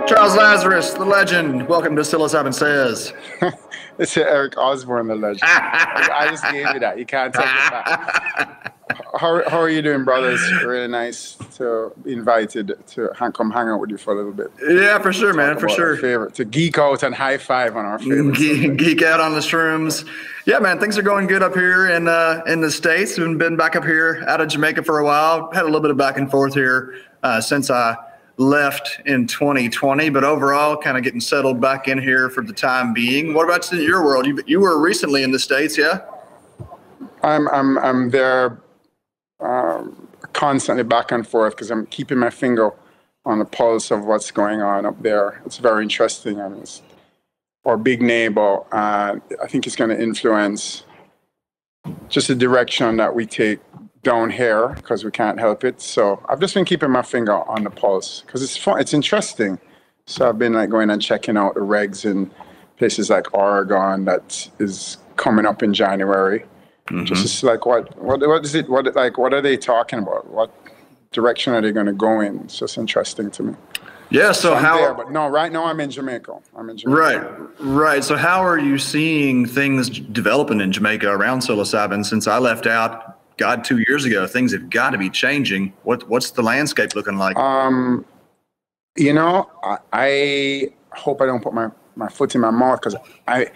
Charles Lazarus, the legend. Welcome to Psilocybin Says. It's Eric Osborne, the legend. I just gave you that. You can't take it back. How are you doing, brother? It's really nice to be invited to come hang out with you for a little bit. Yeah, for sure, man. For sure. Favorite, to geek out and high five on our favorite. Geek out on the shrooms. Yeah, man. Things are going good up here in the States. We've been back up here out of Jamaica for a while. Had a little bit of back and forth here since I left in 2020, but overall kind of getting settled back in here for the time being. What about your world? You were recently in the States, yeah? I'm there constantly back and forth because I'm keeping my finger on the pulse of what's going on up there. It's very interesting. I mean, it's our big neighbor. I think it's going to influence just the direction that we take down here because we can't help it. So I've just been keeping my finger on the pulse because it's fun. It's interesting. So I've been like going and checking out the regs in places like Oregon that is coming up in January. Mm-hmm. Just like what is it? What are they talking about? What direction are they going to go in? It's just interesting to me. Yeah. So how? There, but no, right now I'm in Jamaica. Right. So how are you seeing things developing in Jamaica around psilocybin? Since I left out, God, 2 years ago, things have got to be changing. What's the landscape looking like? You know, I hope I don't put my foot in my mouth because I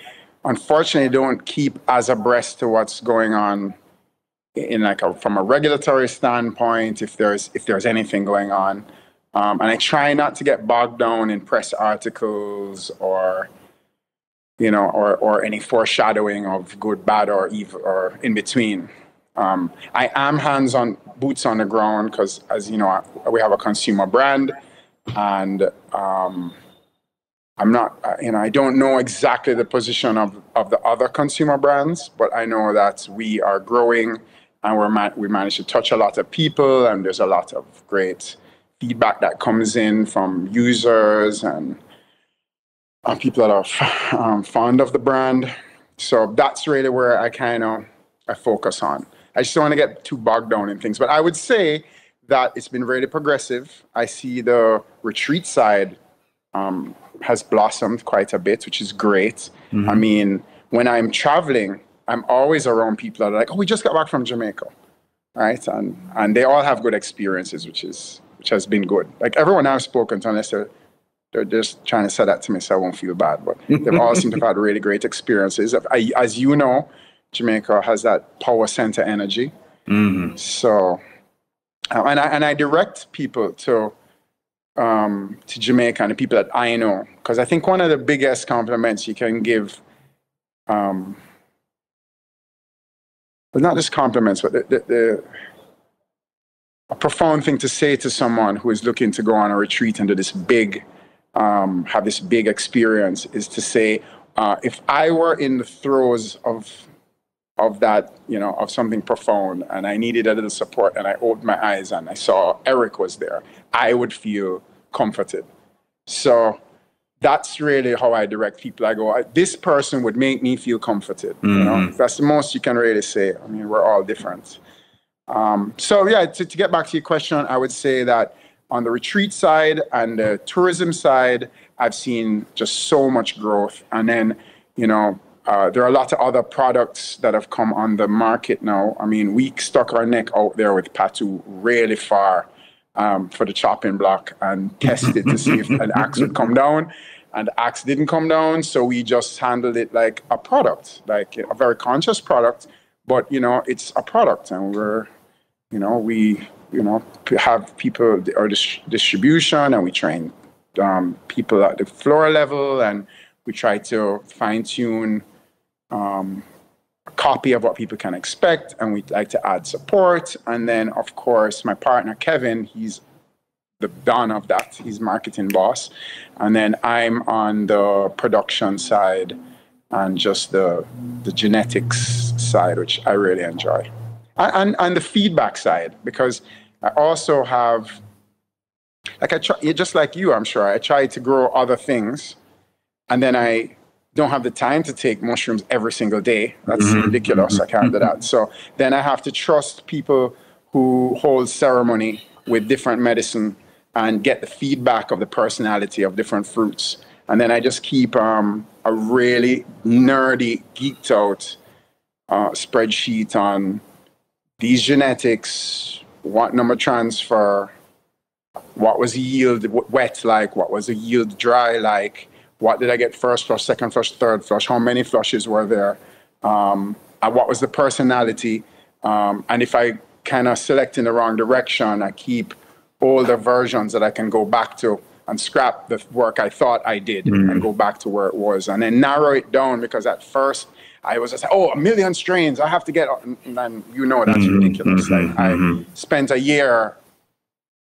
unfortunately don't keep as abreast to what's going on in from a regulatory standpoint, if there's anything going on. And I try not to get bogged down in press articles or, you know, or any foreshadowing of good, bad, or evil, or in between. I am hands-on, boots on the ground, because as you know, we have a consumer brand, and I'm not, I don't know exactly the position of the other consumer brands, but I know that we are growing, and we managed to touch a lot of people, and there's a lot of great feedback that comes in from users and people that are fond of the brand. So that's really where I focus on. I just don't want to get too bogged down in things. But I would say that it's been really progressive. I see the retreat side has blossomed quite a bit, which is great. Mm-hmm. I mean, when I'm traveling, I'm always around people that are like, oh, we just got back from Jamaica, right? And they all have good experiences, which has been good. Like everyone I've spoken to, unless they're just trying to say that to me so I won't feel bad, but they've all seemed to have had really great experiences. As you know, Jamaica has that power center energy. Mm-hmm. So, and I direct people to Jamaica and the people that I know, because I think one of the biggest compliments you can give, well, not just compliments, but a profound thing to say to someone who is looking to go on a retreat and do this big, have this big experience, is to say, if I were in the throes of that, you know, of something profound, and I needed a little support, and I opened my eyes and I saw Eric was there, I would feel comforted. So that's really how I direct people. I go, this person would make me feel comforted. Mm-hmm. You know, that's the most you can really say. I mean, we're all different. So yeah, to get back to your question, I would say that on the retreat side and the tourism side, I've seen just so much growth. And then, you know, there are a lot of other products that have come on the market now. I mean, we stuck our neck out there with Patoo really far for the chopping block and tested to see if an axe would come down. And the axe didn't come down, so we just handled it like a product, like a very conscious product. But, you know, it's a product, and we have people, our distribution, and we train people at the floor level, and we try to fine-tune a copy of what people can expect, and we like to add support. And then, of course, my partner, Kevin, he's the don of that. He's marketing boss. And then I'm on the production side and just the genetics side, which I really enjoy. And the feedback side, because I also have, like I try, just like you, I'm sure, I try to grow other things, and then I don't have the time to take mushrooms every single day. That's ridiculous. I can't do that. So then I have to trust people who hold ceremony with different medicine and get the feedback of the personality of different fruits. And then I just keep a really nerdy, geeked out spreadsheet on these genetics, what number transfer, what was the yield wet like, what was the yield dry like, what did I get first flush, second flush, third flush, how many flushes were there, and what was the personality. And if I kind of select in the wrong direction, I keep older versions that I can go back to and scrap the work I thought I did and go back to where it was, and then narrow it down, because at first I was just, 1,000,000 strains, I have to get, and that's ridiculous. Like I spent a year,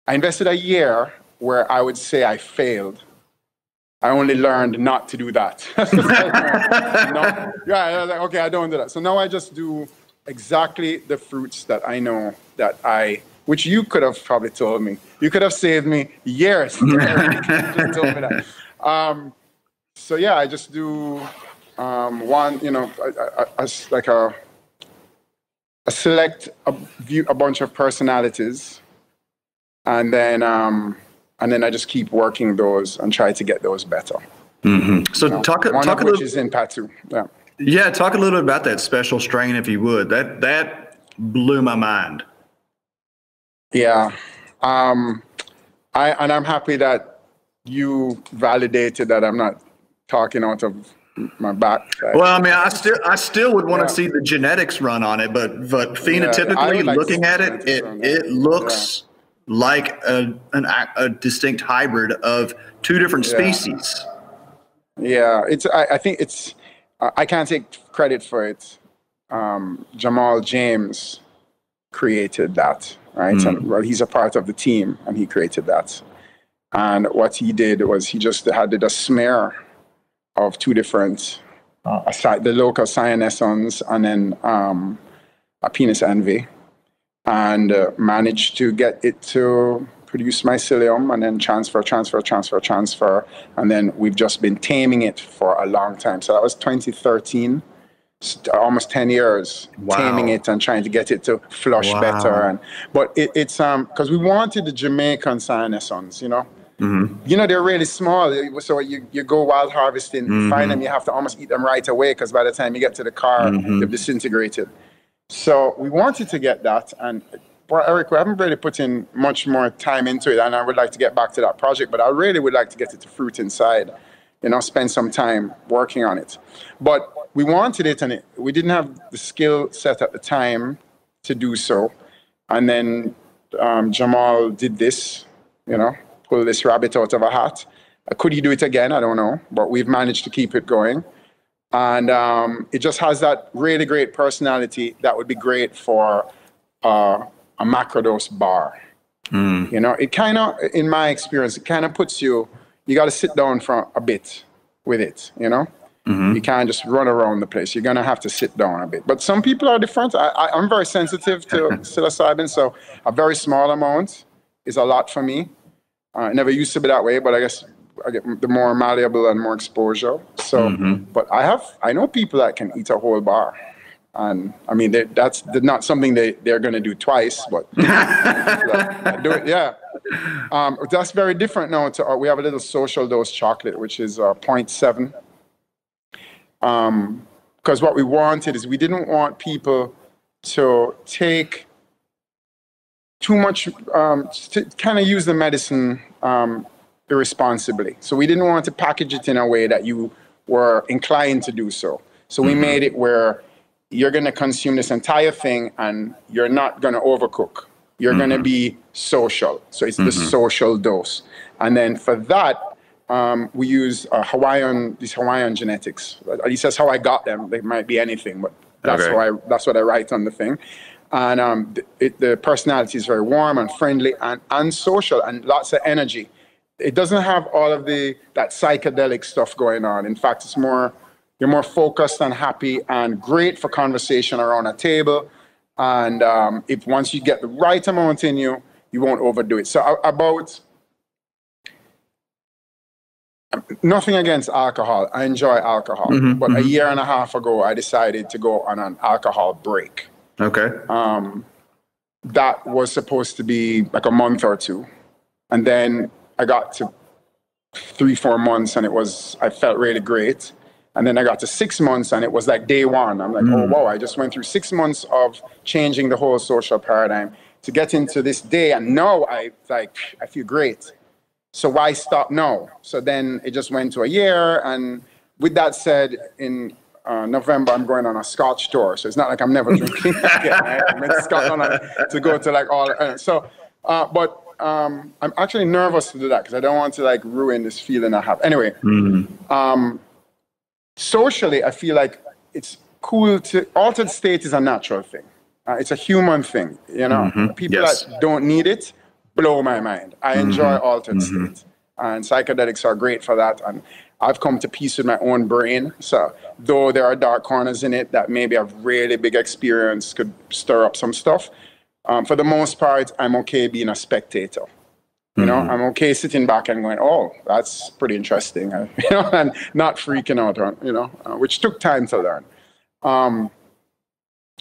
I invested a year where I would say I failed. I only learned not to do that. I was like, okay, I don't do that. So now I just do exactly the fruits that I know which you could have probably told me. You could have saved me years. Just told me that. So yeah, I just do one, I select a bunch of personalities, and then I just keep working those and try to get those better. So talk a which little, is in Patoo. Yeah. Yeah, talk a little bit about that special strain, if you would. That blew my mind. Yeah. I'm happy that you validated that I'm not talking out of my back. Well, I mean, I still would want to see the genetics run on it, but phenotypically looking at it, it looks like a distinct hybrid of two different species. Yeah, I think it's, I can't take credit for it. Jamal James created that, right? And, well, he's a part of the team, and he created that. And what he did was he just had a smear of two different, the local cyanesons and then a penis envy, and managed to get it to produce mycelium and then transfer. And then we've just been taming it for a long time. So that was 2013. Almost 10 years taming it and trying to get it to flush better. But it's because we wanted the Jamaican cyanesons, they're really small. So you go wild harvesting, you find them, you have to almost eat them right away, because by the time you get to the car, they've disintegrated. So we wanted to get that. And well, Eric, we haven't really put in much more time into it, and I would like to get back to that project, but I really would like to get it to fruit inside, spend some time working on it. But we wanted it, and we didn't have the skill set at the time to do so. And then Jamal did this, pull this rabbit out of a hat. Could he do it again? I don't know. But we've managed to keep it going. And it just has that really great personality that would be great for a macrodose bar. It kind of, in my experience, it kind of puts you got to sit down for a bit with it, You can't just run around the place. You're going to have to sit down a bit. But some people are different. I'm very sensitive to psilocybin, so a very small amount is a lot for me. I never used to be that way, but I guess I get the more malleable and more exposure. So, but I know people that can eat a whole bar. And I mean, that's not something they're going to do twice, but do it, yeah. That's very different now. We have a little social dose chocolate, which is 0.7. Because what we wanted is we didn't want people to take too much, to kind of use the medicine irresponsibly. So we didn't want to package it in a way that you were inclined to do so. So we made it where you're going to consume this entire thing and you're not going to overcook. You're going to be social. So it's the social dose. And then for that, we use these Hawaiian genetics. At least that's how I got them. They might be anything, but that's what I write on the thing. And the personality is very warm and friendly and social and lots of energy. It doesn't have all of that psychedelic stuff going on. In fact, you're more focused and happy and great for conversation around a table. And if once you get the right amount in you, you won't overdo it. So nothing against alcohol. I enjoy alcohol. But a year and a half ago, I decided to go on an alcohol break. Okay. That was supposed to be like a month or two. And then I got to 3-4 months and I felt really great. And then I got to 6 months and it was like day one. I'm like, oh, wow, I just went through 6 months of changing the whole social paradigm to get into this day. And now I feel great. So why stop now? So then it just went to a year. And with that said, in November, I'm going on a Scotch tour. So it's not like I'm never drinking again. Right? I'm in Scotland to go to like all. But I'm actually nervous to do that because I don't want to like ruin this feeling I have. Anyway, socially, I feel like it's cool to altered state is a natural thing. It's a human thing, you know. People that don't need it blow my mind. I enjoy altered state, and psychedelics are great for that. And I've come to peace with my own brain. So though there are dark corners in it that maybe a really big experience could stir up some stuff, for the most part, I'm okay being a spectator. You know, I'm okay sitting back and going, oh, that's pretty interesting, you know, and not freaking out, you know, which took time to learn.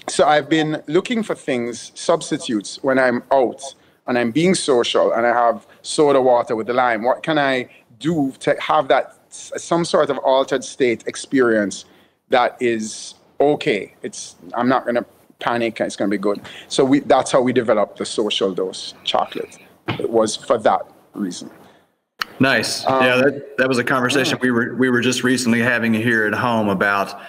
So I've been looking for things, substitutes, when I'm out and I'm being social and I have soda water with the lime. What can I do to have that some sort of altered state experience that is okay? I'm not going to panic. It's going to be good. So that's how we developed the social dose chocolate. It was for that reason. Nice. Yeah, that was a conversation we were just recently having here at home about,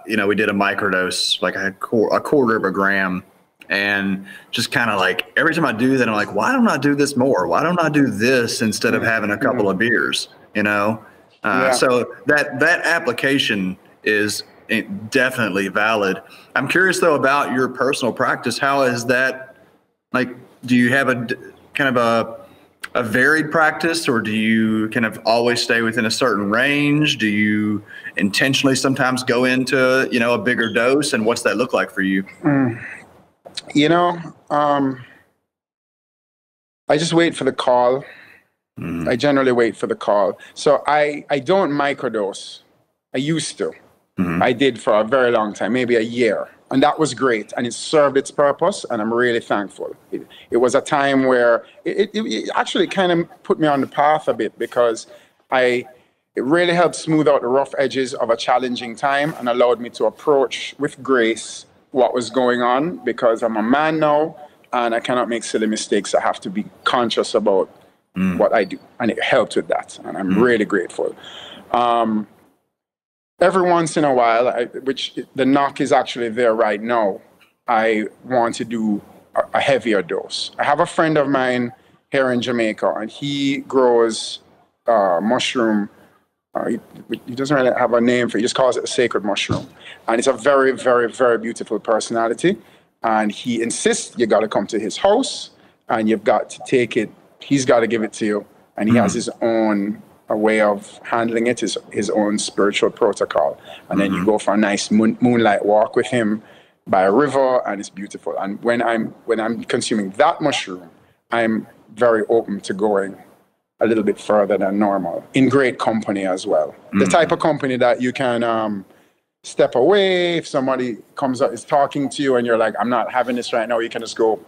we did a microdose, like a quarter of a gram. And just kind of like every time I do that, I'm like, why don't I do this more? Why don't I do this instead of having a couple of beers, you know? So that application is definitely valid. I'm curious though about your personal practice. How is that? Like, do you have a kind of a varied practice, or do you kind of always stay within a certain range? Do you intentionally sometimes go into, a bigger dose, and what's that look like for you? I just wait for the call. I generally wait for the call. So I don't microdose. I used to. I did for a very long time, maybe a year. And that was great. And it served its purpose. And I'm really thankful. It was a time where it actually kind of put me on the path a bit, because it really helped smooth out the rough edges of a challenging time and allowed me to approach with grace what was going on, because I'm a man now and I cannot make silly mistakes. I have to be conscious about what I do. And it helped with that. And I'm really grateful. Every once in a while, which the knock is actually there right now, I want to do a heavier dose. I have a friend of mine here in Jamaica, and he grows mushroom. He doesn't really have a name for it. He just calls it a sacred mushroom. And it's a very, very, very beautiful personality. And he insists you got to come to his house and you've got to take it. He's got to give it to you. And he has his own way of handling it, his own spiritual protocol. And then you go for a nice moonlight walk with him by a river, and it's beautiful. And when I'm consuming that mushroom, I'm very open to going a little bit further than normal, in great company as well. The type of company that you can step away if somebody comes up, is talking to you, and you're like, I'm not having this right now, you can just go,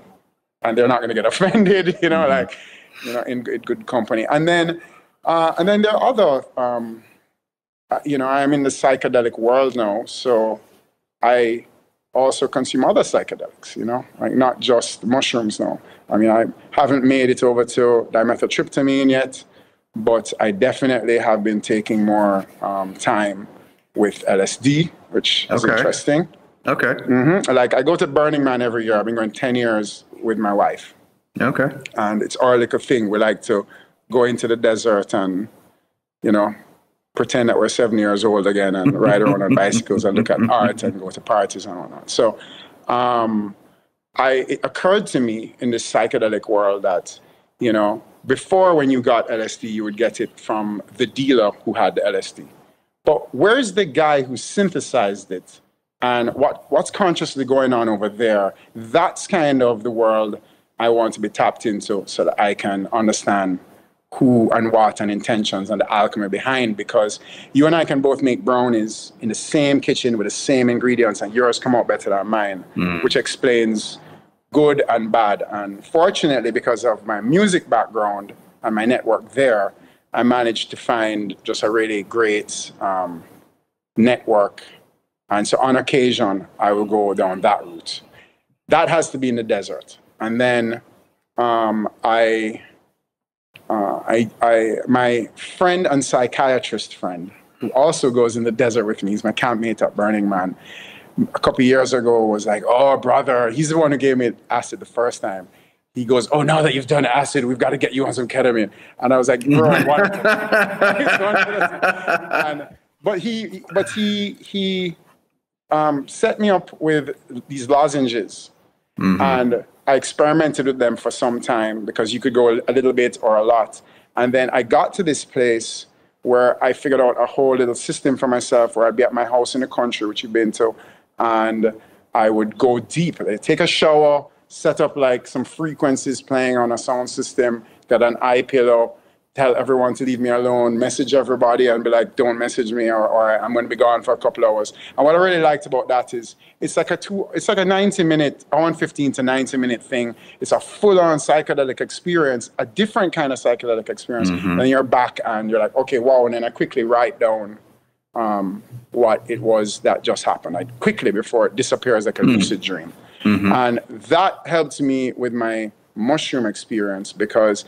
and they're not going to get offended, in good company. And then there are other, I'm in the psychedelic world now, so I also consume other psychedelics, like not just mushrooms now. I mean, I haven't made it over to dimethyltryptamine yet, but I definitely have been taking more time with LSD, which is interesting. Okay. Like I go to Burning Man every year. I've been going 10 years with my wife. Okay. And it's our little thing. We like to go into the desert and, pretend that we're 7 years old again and ride around on bicycles and look at art and go to parties and whatnot. So it occurred to me in the psychedelic world that, before when you got LSD, you would get it from the dealer who had the LSD. But where's the guy who synthesized it? And what's consciously going on over there? That's kind of the world I want to be tapped into so that I can understand who and what and intentions and the alchemy behind, because you and I can both make brownies in the same kitchen with the same ingredients and yours come out better than mine, which explains good and bad. And fortunately, because of my music background and my network there, I managed to find just a really great network. And so on occasion, I will go down that route. That has to be in the desert. And then my friend and psychiatrist friend, who also goes in the desert with me, he's my campmate at Burning Man, a couple of years ago was like, oh, brother, he's the one who gave me acid the first time. He goes, oh, now that you've done acid, we've got to get you on some ketamine. And I was like, bro, what? But he set me up with these lozenges. Mm-hmm. And I experimented with them for some time because you could go a little bit or a lot. And then I got to this place where I figured out a whole little system for myself where I'd be at my house in the country, which you've been to, and I would go deep. I'd take a shower, set up like some frequencies playing on a sound system, get an eye pillow, tell everyone to leave me alone, message everybody and be like, don't message me or I'm going to be gone for a couple hours. And what I really liked about that is it's like a 90-minute, 1:15 to 90-minute thing. It's a full-on psychedelic experience, a different kind of psychedelic experience. Mm-hmm. Then you're back and you're like, okay, wow. And then I quickly write down what it was that just happened, like quickly before it disappears like a lucid dream. Mm-hmm. And that helped me with my mushroom experience because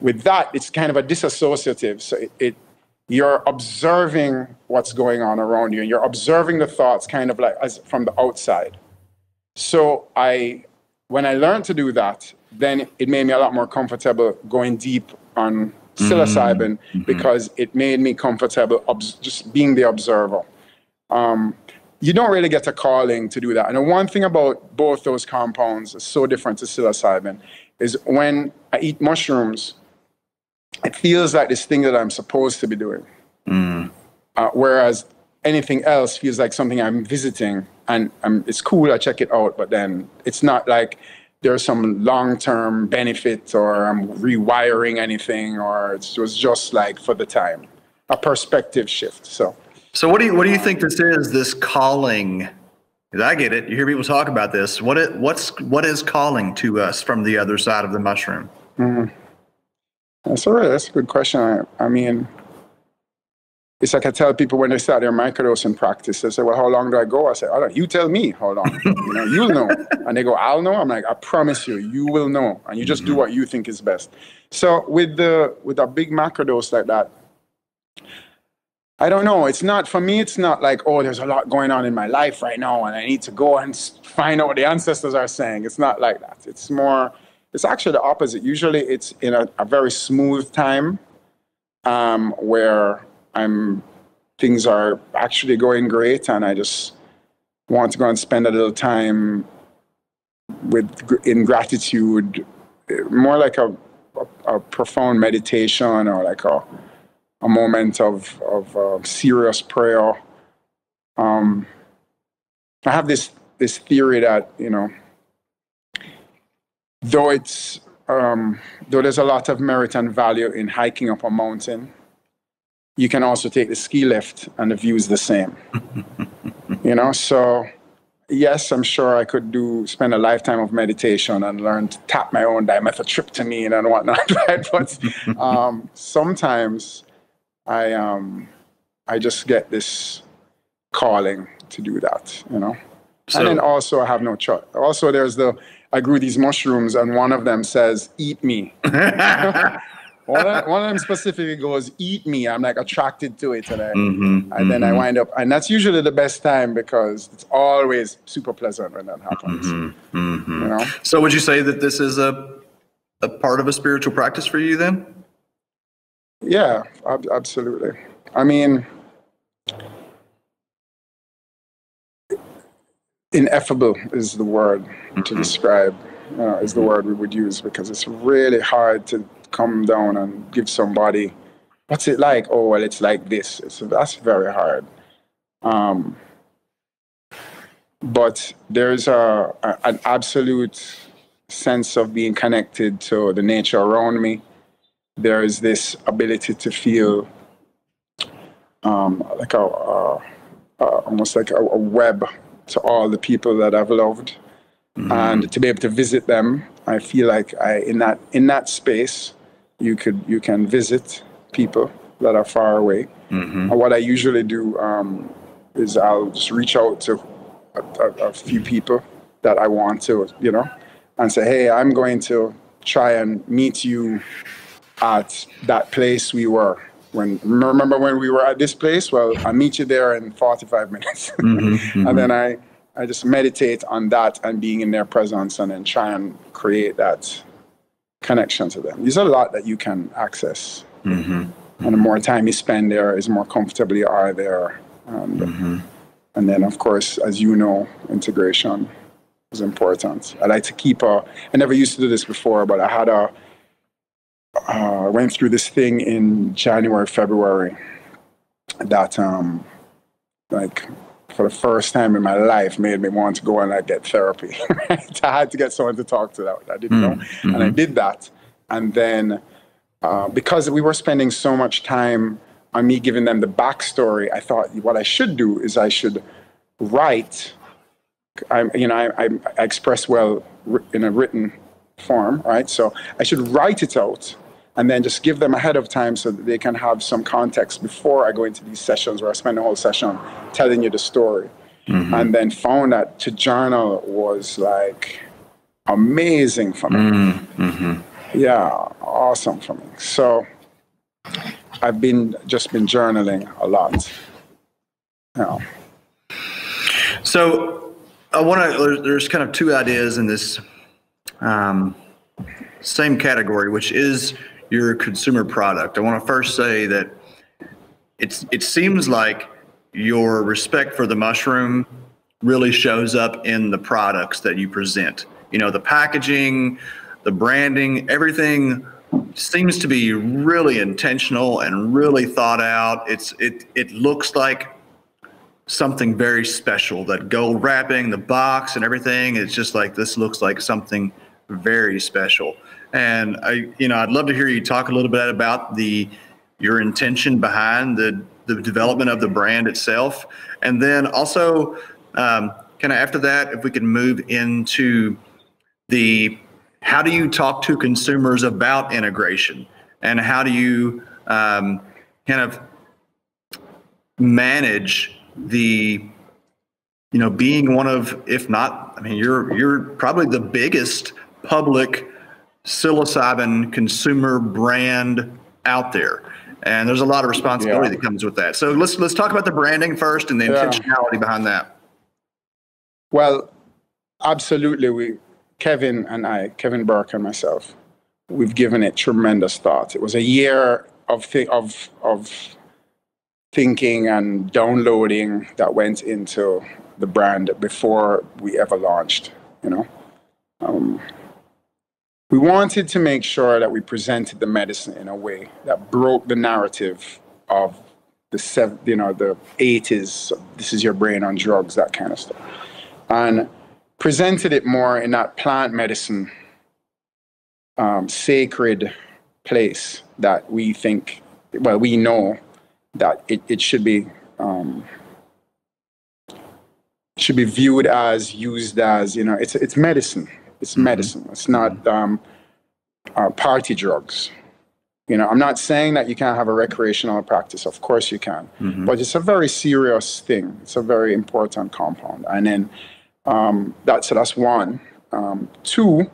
with that, it's kind of a disassociative. So you're observing what's going on around you and you're observing the thoughts kind of like as from the outside. So when I learned to do that, then it made me a lot more comfortable going deep on psilocybin because it made me comfortable just being the observer. You don't really get a calling to do that. And the one thing about both those compounds is so different to psilocybin is when I eat mushrooms, it feels like this thing that I'm supposed to be doing. Whereas anything else feels like something I'm visiting and it's cool, I check it out, but then it's not like there's some long-term benefit or I'm rewiring anything or it was just like for the time, a perspective shift. So what do you think this is, this calling? I get it. You hear people talk about this. What is calling to us from the other side of the mushroom? Mm-hmm. That's a good question. I mean, it's like I tell people when they start their microdosing practice, they say, well, how long do I go? I say, oh, you tell me how long. You'll know. And they go, I'll know. I'm like, I promise you, you will know. And you just do what you think is best. So with a big macrodose like that, I don't know. For me, it's not like, oh, there's a lot going on in my life right now and I need to go and find out what the ancestors are saying. It's not like that. It's actually the opposite. Usually it's in a very smooth time where things are actually going great and I just want to go and spend a little time in gratitude, more like a profound meditation or like a moment of serious prayer. I have this theory that, though there's a lot of merit and value in hiking up a mountain, you can also take the ski lift and the view is the same. So yes, I'm sure I could spend a lifetime of meditation and learn to tap my own dimethyltryptamine and whatnot, right? But sometimes I just get this calling to do that, So, and then also I have no choice. Also, I grew these mushrooms and one of them says, eat me. One of them specifically goes, eat me. I'm like attracted to it. And then I wind up, and that's usually the best time because it's always super pleasant when that happens. So would you say that this is a part of a spiritual practice for you then? Yeah, absolutely. I mean, ineffable is the word to describe, is the word we would use because it's really hard to come down and give somebody, what's it like? Oh, well, it's like this. That's very hard. But there's an absolute sense of being connected to the nature around me. There is this ability to feel like almost like a web to all the people that I've loved. and to be able to visit them. I feel like in that space, you can visit people that are far away. And what I usually do is I'll just reach out to a few people that I want to, and say, hey, I'm going to try and meet you at that place we were. Remember when we were at this place? Well, I'll meet you there in 45 minutes. And then I just meditate on that and being in their presence, and then try and create that connection to them. There's a lot that you can access. And the more time you spend there, is more comfortable you are there. And then, of course, as you know, integration is important. I like to keep I never used to do this before, but I had went through this thing in January, February that, like, for the first time in my life, made me want to go and get therapy. Right? I had to get someone to talk to that I didn't know. And I did that. And then because we were spending so much time on me giving them the backstory, I thought what I should do is I should write. I express well in a written form, right? So I should write it out and then just give them ahead of time so that they can have some context before I go into these sessions where I spend the whole session telling you the story. And then found that to journal was like amazing for me. Yeah, awesome for me. So I've just been journaling a lot. Yeah. So there's kind of two ideas in this same category, which is your consumer product. I want to first say that it seems like your respect for the mushroom really shows up in the products that you present. The packaging, the branding, everything seems to be really intentional and really thought out. It looks like something very special. That gold wrapping, the box and everything, it's just like, this looks like something very special. And I'd love to hear you talk a little bit about your intention behind the development of the brand itself. And then also kind of after that, if we can move into how do you talk to consumers about integration, and how do you kind of manage being one of, if not, you're probably the biggest public psilocybin consumer brand out there, and there's a lot of responsibility that comes with that. So let's talk about the branding first and the intentionality behind that. Well, absolutely. Kevin Burke and myself, we've given it tremendous thought. It was a year of thinking and downloading that went into the brand before we ever launched. We wanted to make sure that we presented the medicine in a way that broke the narrative of the 80s. This is your brain on drugs, that kind of stuff, and presented it more in that plant medicine, sacred place that we think, we know that it should be viewed as, used as, it's medicine. It's medicine. It's not party drugs. I'm not saying that you can't have a recreational practice. Of course you can. But it's a very serious thing. It's a very important compound. And then that's one. Two,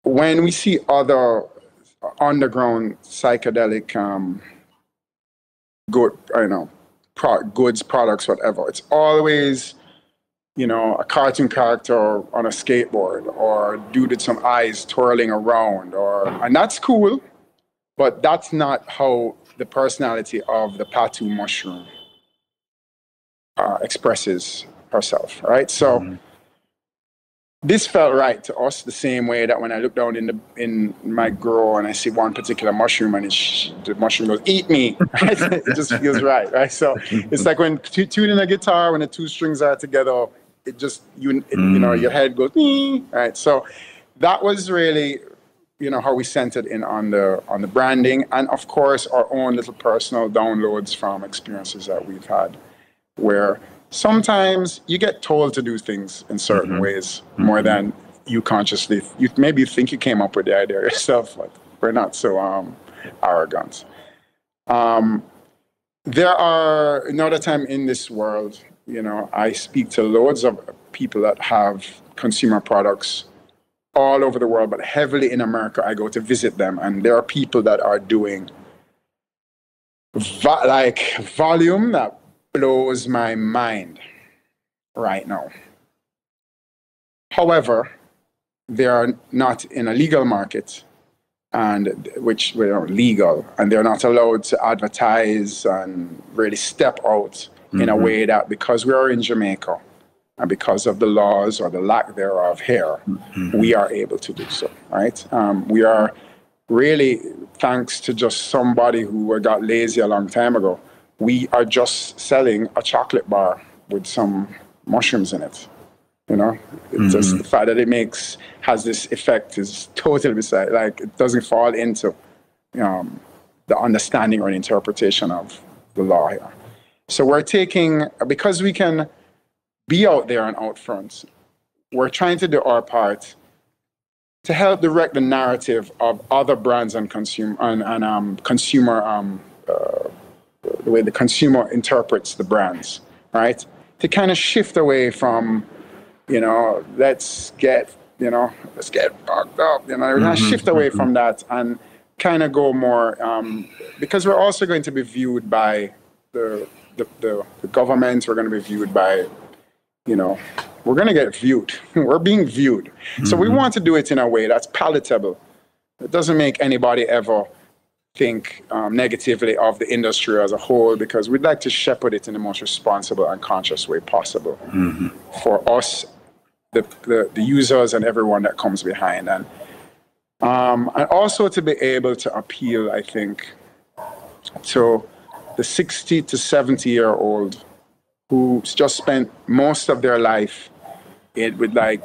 when we see other underground psychedelic goods, products, whatever, it's always a cartoon character on a skateboard, or a dude with some eyes twirling around, and that's cool, but that's not how the personality of the Patoo mushroom expresses herself, right? So this felt right to us, the same way that when I look down in my grow and I see one particular mushroom and the mushroom goes, "Eat me," right? It just feels right? So it's like when tuning a guitar, when the two strings are together, it just, your head goes, right? So that was really, how we centered in on the branding, and of course our own little personal downloads from experiences that we've had, where sometimes you get told to do things in certain ways more than you consciously. You maybe think you came up with the idea yourself, but we're not so arrogant. There are another time in this world, you know, I speak to loads of people that have consumer products all over the world, but heavily in America. I go to visit them, and there are people that are doing volume that blows my mind right now. However, they are not in a legal market, and which we're legal, and they're not allowed to advertise and really step out in a way that, because we are in Jamaica and because of the laws or the lack thereof here, we are able to do so, right? We are really, thanks to just somebody who got lazy a long time ago, we are just selling a chocolate bar with some mushrooms in it. You know, it's just the fact that it has this effect is totally beside, like, it doesn't fall into the understanding or the interpretation of the law here. So we're taking, because we can be out there and out front, we're trying to do our part to help direct the narrative of other brands and consumer, the way the consumer interprets the brands, right? To kind of shift away from, let's get fucked up, we're going to shift away from that and kind of go more, because we're also going to be viewed by the government, we're going to be viewed by, we're going to get viewed. We're being viewed. So we want to do it in a way that's palatable. It doesn't make anybody ever think negatively of the industry as a whole, because we'd like to shepherd it in the most responsible and conscious way possible for us, the users, and everyone that comes behind. And also to be able to appeal, I think, to the 60 to 70-year-old who's just spent most of their life with like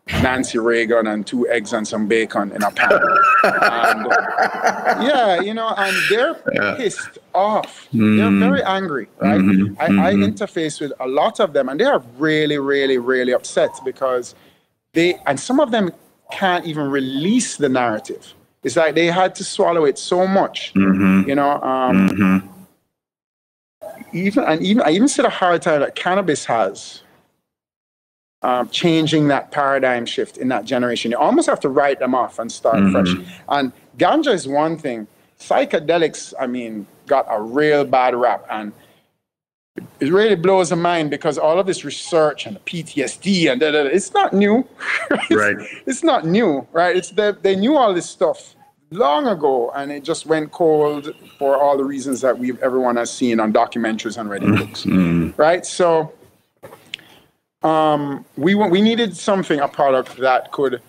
Nancy Reagan and 2 eggs and some bacon in a pan. And, and they're pissed off. They're very angry, right? I interface with a lot of them, and they are really, really, really upset because and some of them can't even release the narrative. It's like they had to swallow it so much, I even said a hard time that cannabis has changing that paradigm shift in that generation. You almost have to write them off and start fresh. And ganja is one thing. Psychedelics, got a real bad rap, and it really blows the mind because all of this research and the PTSD and it's not new. Right? It's not new, right? They knew all this stuff long ago, and it just went cold for all the reasons that everyone has seen on documentaries and read in books, right? So we needed a product that could,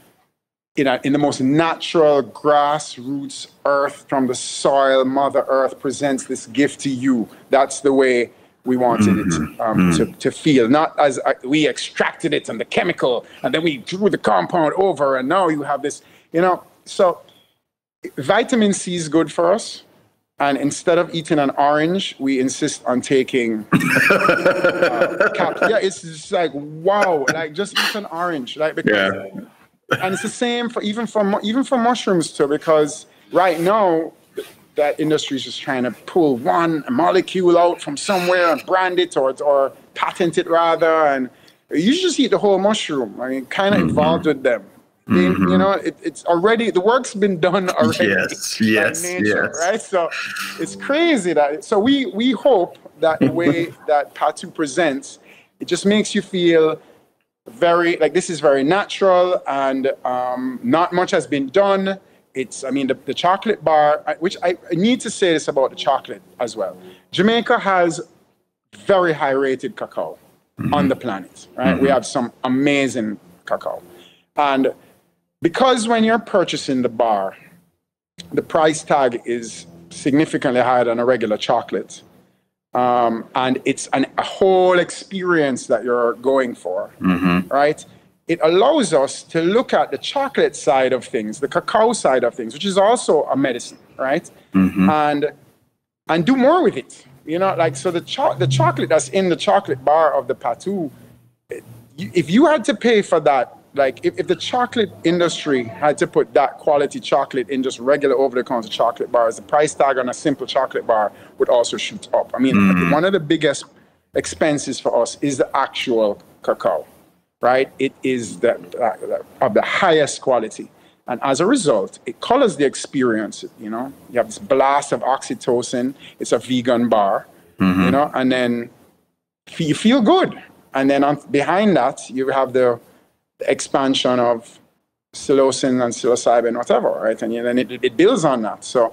in the most natural grassroots earth from the soil, Mother Earth presents this gift to you. That's the way we wanted it to feel, not as we extracted it and the chemical, and then we drew the compound over, and now you have this, so vitamin C is good for us, and instead of eating an orange, we insist on taking caps. Yeah, it's just like, wow, like just eat an orange, like, because, and it's the same for mushrooms too, because right now that industry is just trying to pull one molecule out from somewhere and brand it or patent it rather, and you should just eat the whole mushroom. Kind of involved with them. It's already, the work's been done already. Yes, right? So it's crazy so we hope that the way that Patoo presents, it just makes you feel very, like, this is very natural, and not much has been done. It's, the chocolate bar, which I need to say this about the chocolate as well. Jamaica has very high rated cacao on the planet, right? We have some amazing cacao. And because when you're purchasing the bar, the price tag is significantly higher than a regular chocolate. And it's a whole experience that you're going for, right? It allows us to look at the chocolate side of things, the cacao side of things, which is also a medicine, right? And do more with it, You know, like, so the chocolate that's in the chocolate bar of the Patoo, if you had to pay for that, like if the chocolate industry had to put that quality chocolate in just regular over-the-counter chocolate bars, the price tag on a simple chocolate bar would also shoot up. I mean, one of the biggest expenses for us is the actual cacao, right? It is of the highest quality. And as a result, it colors the experience, you know. You have this blast of oxytocin. It's a vegan bar, you know, and then you feel good. And then behind that, you have the expansion of psilocin and psilocybin, whatever, right? And then it builds on that. So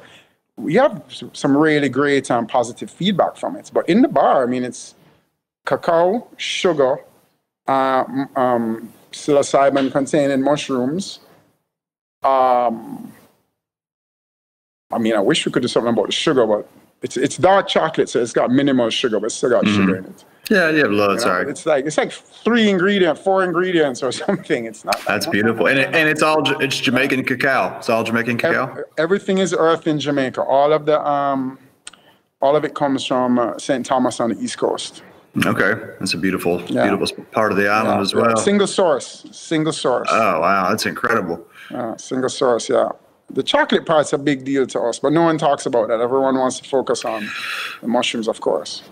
we have some really great and positive feedback from it. But in the bar, I mean, it's cacao, sugar, psilocybin containing mushrooms. I mean, I wish we could do something about the sugar, but it's dark chocolate, so it's got minimal sugar, but it's still got sugar in it. Yeah, you have loads. Sorry, it's like 4 ingredients or something. It's not. That's beautiful, and it's Jamaican cacao. It's all Jamaican cacao. Everything is earthed in Jamaica. All of it comes from St. Thomas on the East Coast. Okay, that's a beautiful part of the island as well. Single source. Oh wow, that's incredible. Single source, yeah. The chocolate part's a big deal to us, but no one talks about that. Everyone wants to focus on the mushrooms, of course.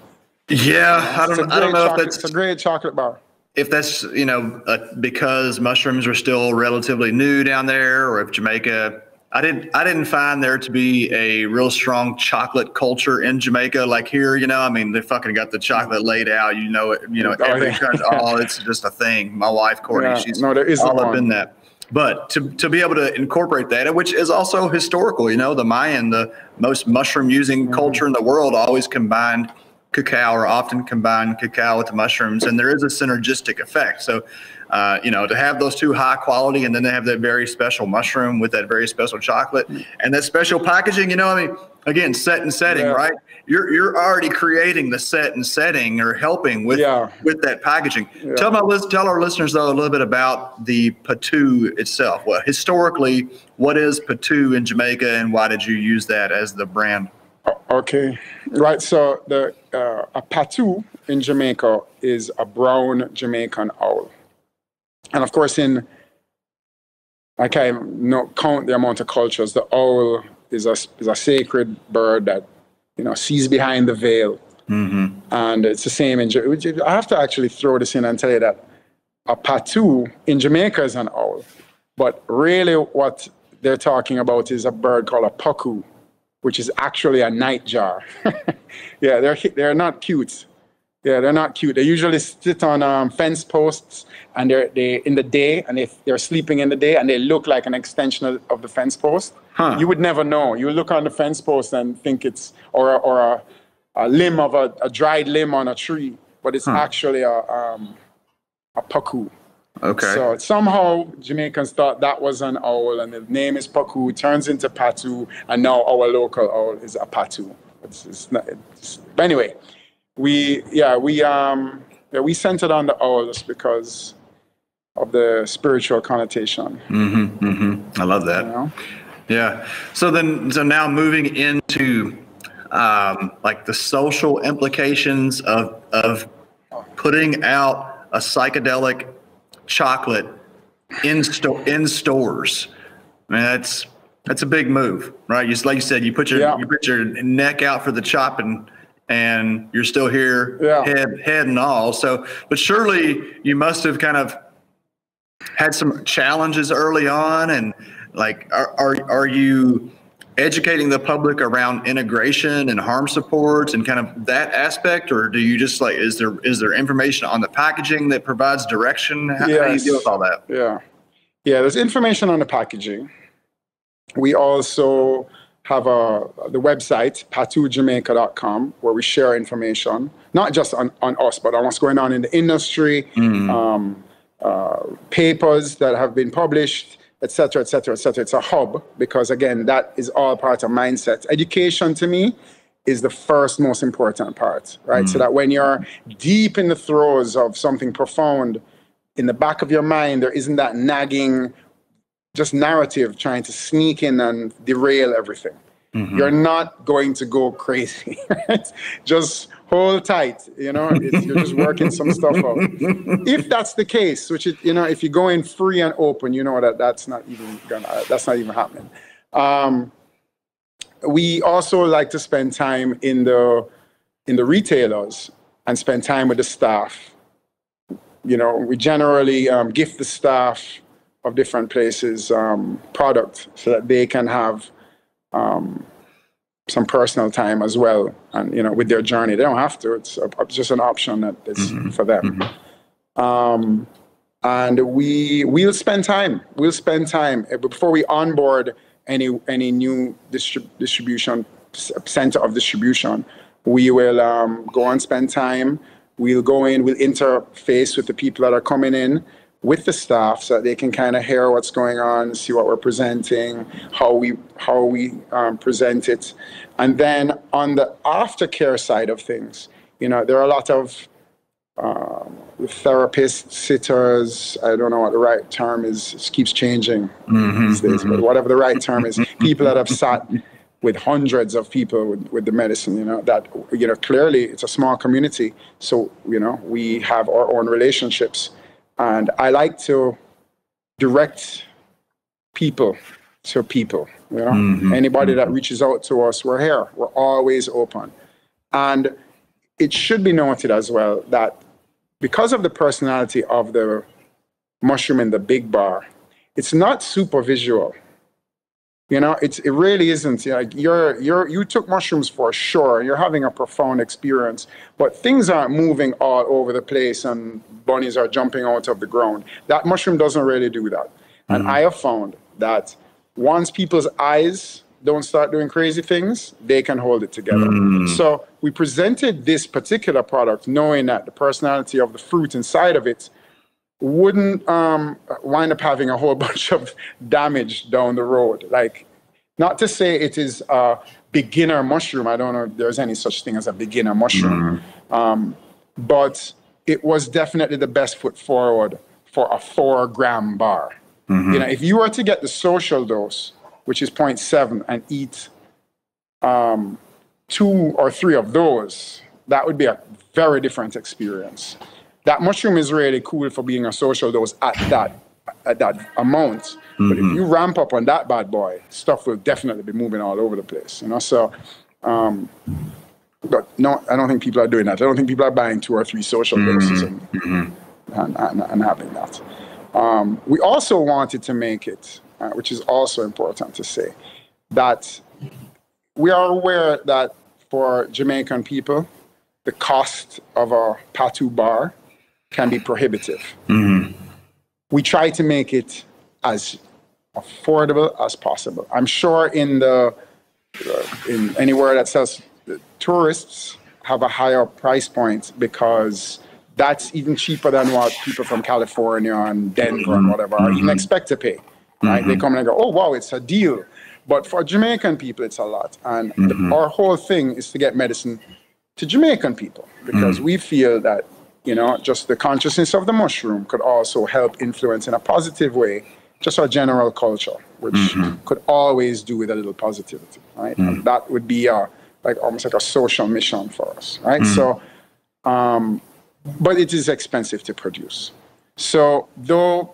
Yeah, I don't know if that's... It's a great chocolate bar. If that's, you know, because mushrooms are still relatively new down there, or if Jamaica... I didn't find there to be a real strong chocolate culture in Jamaica like here, you know. I mean, they fucking got the chocolate laid out, you know, it's just a thing. My wife, Courtney, she's all up in that. But to be able to incorporate that, which is also historical, you know, the Mayan, the most mushroom using culture in the world, always combined cacao, or often combine cacao with the mushrooms, and there is a synergistic effect. So, you know, to have those two high quality, and then they have that very special mushroom with that very special chocolate and that special packaging, you know, I mean, again, set and setting, right? You're already creating the set and setting, or helping with that packaging. Yeah. Tell our listeners though a little bit about the Patoo itself. Well, historically, what is Patoo in Jamaica, and why did you use that as the brand? Okay, right. So a Patoo in Jamaica is a brown Jamaican owl. And of course, I can't count the amount of cultures. The owl is a sacred bird that, you know, sees behind the veil. And it's the same in Jamaica. I have to actually throw this in and tell you that a Patoo in Jamaica is an owl. But really what they're talking about is a bird called a Patoo, which is actually a nightjar. Yeah, they're not cute. Yeah, they're not cute. They usually sit on fence posts, and they in the day, and if they're sleeping in the day, and they look like an extension of the fence post. You would never know. You look on the fence post and think it's or a limb of a dried limb on a tree, but it's actually a Patoo. Okay. So somehow Jamaicans thought that was an owl, and the name is Patoo, turns into Patoo, and now our local owl is a Patoo. But anyway, we centered on the owl just because of the spiritual connotation. I love that. You know? Yeah. So now moving into like the social implications of putting out a psychedelic chocolate in stores. I mean, that's a big move, right? Like you said, you put your neck out for the chopping, and you're still here, head and all. So, but surely you must have kind of had some challenges early on, and like, are you educating the public around integration and harm supports and kind of that aspect, or do you just like, is there information on the packaging that provides direction? How do you deal with all that? Yeah, there's information on the packaging. We also have the website, patoojamaica.com, where we share information, not just on us, but on what's going on in the industry, papers that have been published, et cetera, et cetera, et cetera. It's a hub because, again, that is all part of mindset. Education, to me, is the first most important part, right? So that when you're deep in the throes of something profound, in the back of your mind, there isn't that nagging just narrative trying to sneak in and derail everything. you're not going to go crazy. Right? Just hold tight. You know, you're just working some stuff out. If that's the case, which is, you know, if you go in free and open, you know that's not even happening. We also like to spend time in the retailers and spend time with the staff. You know, we generally gift the staff of different places product so that they can have some personal time as well, and you know, with their journey. They don't have to. It's just an option that is for them. And we'll spend time. We'll spend time before we onboard any new distribution center of distribution. We will go and spend time. We'll go in. We'll interface with the people that are coming in, with the staff, so that they can kind of hear what's going on, see what we're presenting, how we present it. And then on the aftercare side of things, you know, there are a lot of therapists, sitters, I don't know what the right term is, it keeps changing these days, but whatever the right term is, people that have sat with hundreds of people with the medicine, you know, that, you know, clearly it's a small community. So, you know, we have our own relationships. And I like to direct people to people, you know. Anybody that reaches out to us, we're here. We're always open. And it should be noted as well that because of the personality of the mushroom in the big bar, it's not super visual. You know, it really isn't. Like you took mushrooms for sure. You're having a profound experience, but things aren't moving all over the place and bunnies are jumping out of the ground. That mushroom doesn't really do that. And I have found that once people's eyes don't start doing crazy things, they can hold it together. So we presented this particular product knowing that the personality of the fruit inside of it wouldn't wind up having a whole bunch of damage down the road. Like, not to say it is a beginner mushroom. I don't know if there's any such thing as a beginner mushroom. But it was definitely the best foot forward for a 4-gram bar. You know, if you were to get the social dose, which is 0.7, and eat 2 or 3 of those, that would be a very different experience. That mushroom is really cool for being a social dose at that amount. But if you ramp up on that bad boy, stuff will definitely be moving all over the place, you know? So, but no, I don't think people are doing that. I don't think people are buying 2 or 3 social doses and having that. We also wanted to make it, which is also important to say, that we are aware that for Jamaican people, the cost of a Patoo bar can be prohibitive. We try to make it as affordable as possible. I'm sure in anywhere that sells, tourists have a higher price point because that's even cheaper than what people from California and Denver and whatever even expect to pay. Right? They come and go, oh wow, it's a deal. But for Jamaican people, it's a lot. And our whole thing is to get medicine to Jamaican people, because we feel that, you know, just the consciousness of the mushroom could also help influence in a positive way just our general culture, which could always do with a little positivity, right? And that would be almost like a social mission for us, right? So, but it is expensive to produce. So though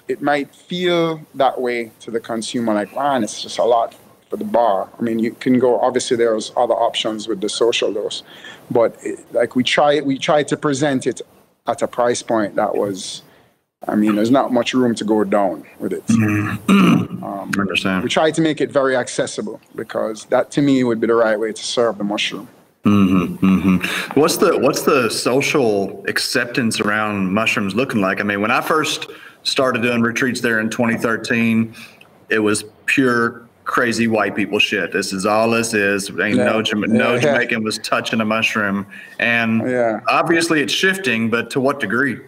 it might feel that way to the consumer, like, man, it's just a lot for the bar. I mean, you can go, obviously there's other options with the social dose, but we try to present it at a price point that was, I mean, there's not much room to go down with it. Understand. We try to make it very accessible, because that to me would be the right way to serve the mushroom. What's the social acceptance around mushrooms looking like? I mean, when I first started doing retreats there in 2013, it was pure crazy white people shit. This is all this is. Ain't no Jamaican was touching a mushroom. And obviously it's shifting, but to what degree?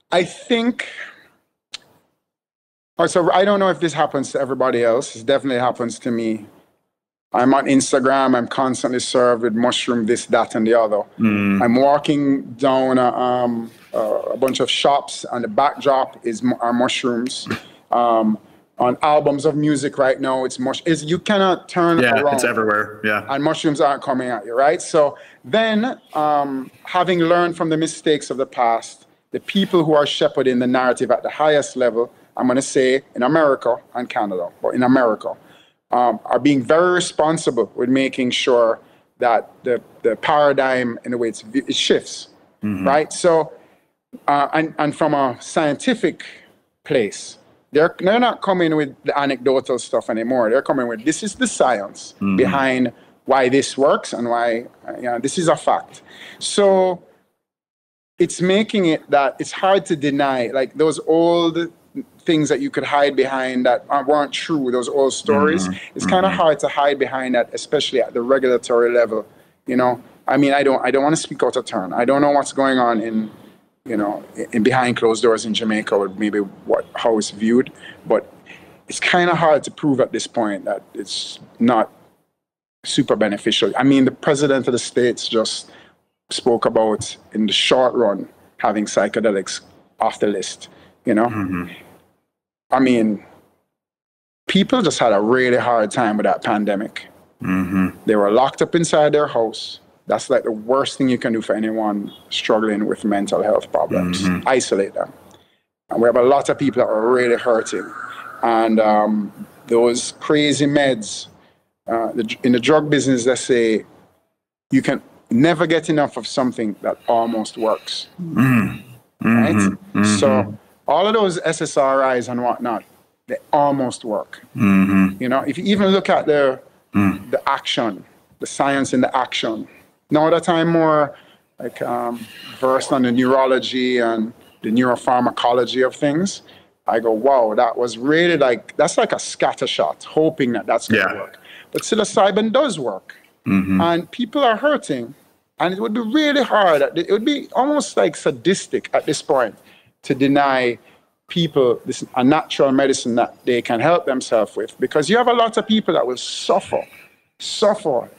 I think, so I don't know if this happens to everybody else. It definitely happens to me. I'm on Instagram. I'm constantly served with mushroom, this, that, and the other. I'm walking down a bunch of shops, and the backdrop are mushrooms. on albums of music right now. You cannot turn around. It's everywhere. Yeah. And mushrooms aren't coming at you, right? So then, having learned from the mistakes of the past, the people who are shepherding the narrative at the highest level, I'm going to say in America and Canada, but in America, are being very responsible with making sure that the paradigm, in a way, it shifts, right? So, and from a scientific place, they're not coming with the anecdotal stuff anymore. They're coming with, this is the science behind why this works and why this is a fact. So it's making it that it's hard to deny, like those old things that you could hide behind that weren't true, those old stories. It's kind of hard to hide behind that, especially at the regulatory level. I mean, I don't want to speak out of turn. I don't know what's going on in behind closed doors in Jamaica, or maybe how it's viewed, but it's kind of hard to prove at this point that it's not super beneficial. I mean, the president of the States just spoke about, in the short run, having psychedelics off the list, I mean, people just had a really hard time with that pandemic. They were locked up inside their house. That's like the worst thing you can do for anyone struggling with mental health problems. Isolate them. And we have a lot of people that are really hurting. And those crazy meds, in the drug business, they say you can never get enough of something that almost works. Right? So all of those SSRIs and whatnot, they almost work. If you even look at the action, the science in the action. Now that I'm more like versed on the neurology and the neuropharmacology of things, I go, wow, that was really that's like a scatter shot, hoping that that's going to work. But psilocybin does work. And people are hurting. And it would be really hard. It would be almost like sadistic at this point to deny people a natural medicine that they can help themselves with. Because you have a lot of people that will suffer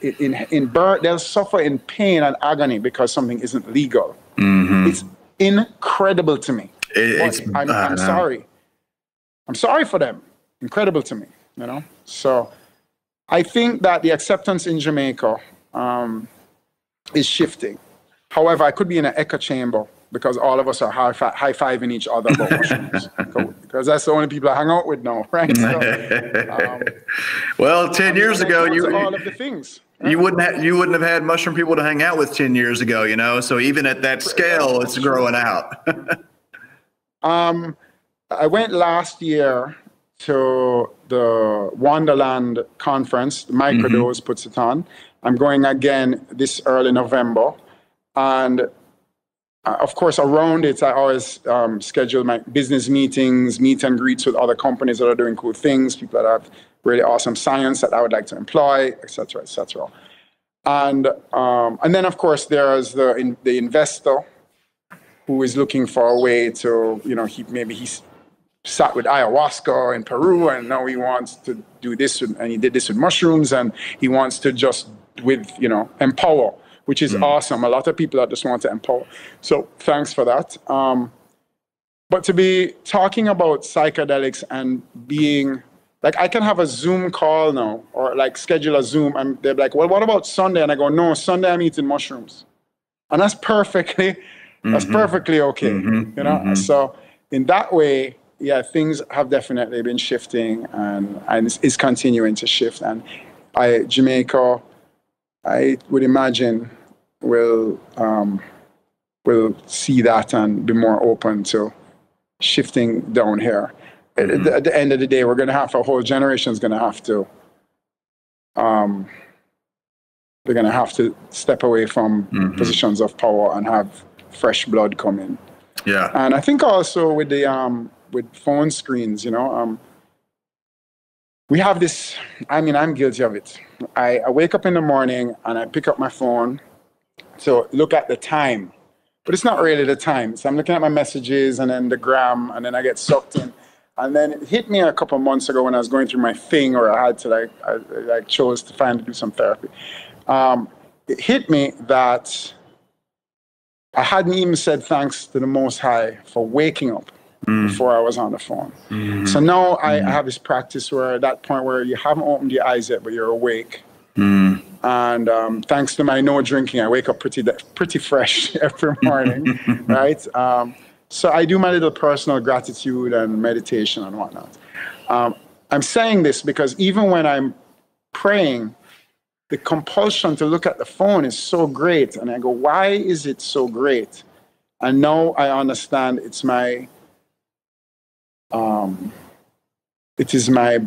in birth, they'll suffer in pain and agony because something isn't legal. It's incredible to me. I'm sorry. I'm sorry for them. Incredible to me, So I think that the acceptance in Jamaica is shifting. However, I could be in an echo chamber because all of us are high-fiving each other about mushrooms. Because that's the only people I hang out with now, right? So, well, 10 years ago, all of the things. Right? You wouldn't have had mushroom people to hang out with 10 years ago, So even at that scale, it's growing out. I went last year to the Wonderland conference. Microdose puts it on. I'm going again this early November. And of course, around it, I always schedule my business meetings, meet and greets with other companies that are doing cool things, people that have really awesome science that I would like to employ, et cetera, et cetera. And then, of course, there's the investor who is looking for a way to, he's sat with ayahuasca in Peru, and now he wants to do this, and he did this with mushrooms, and he wants to just empower, which is awesome. A lot of people that just want to empower. So thanks for that. But to be talking about psychedelics and being, I can have a Zoom call now, or schedule a Zoom, and they're like, well, what about Sunday? And I go, no, Sunday I'm eating mushrooms. And that's perfectly okay, So in that way, things have definitely been shifting, and it's continuing to shift. And Jamaica, I would imagine, will see that and be more open to shifting down here. At the end of the day, we're going to have, a whole generation is going to have to, they're going to have to step away from positions of power and have fresh blood come in. Yeah. And I think also with the with phone screens, we have this, I'm guilty of it. I wake up in the morning and I pick up my phone to look at the time, but it's not really the time. So I'm looking at my messages and then the gram, and then I get sucked in. And then it hit me a couple months ago when I was going through my thing, or I had to I chose to finally do some therapy. It hit me that I hadn't even said thanks to the Most High for waking up. before I was on the phone. So now I have this practice where at that point where you haven't opened your eyes yet, but you're awake. And thanks to my no drinking, I wake up pretty fresh every morning, right? So I do my little personal gratitude and meditation and whatnot. I'm saying this because even when I'm praying, the compulsion to look at the phone is so great. And I go, why is it so great? And now I understand it is my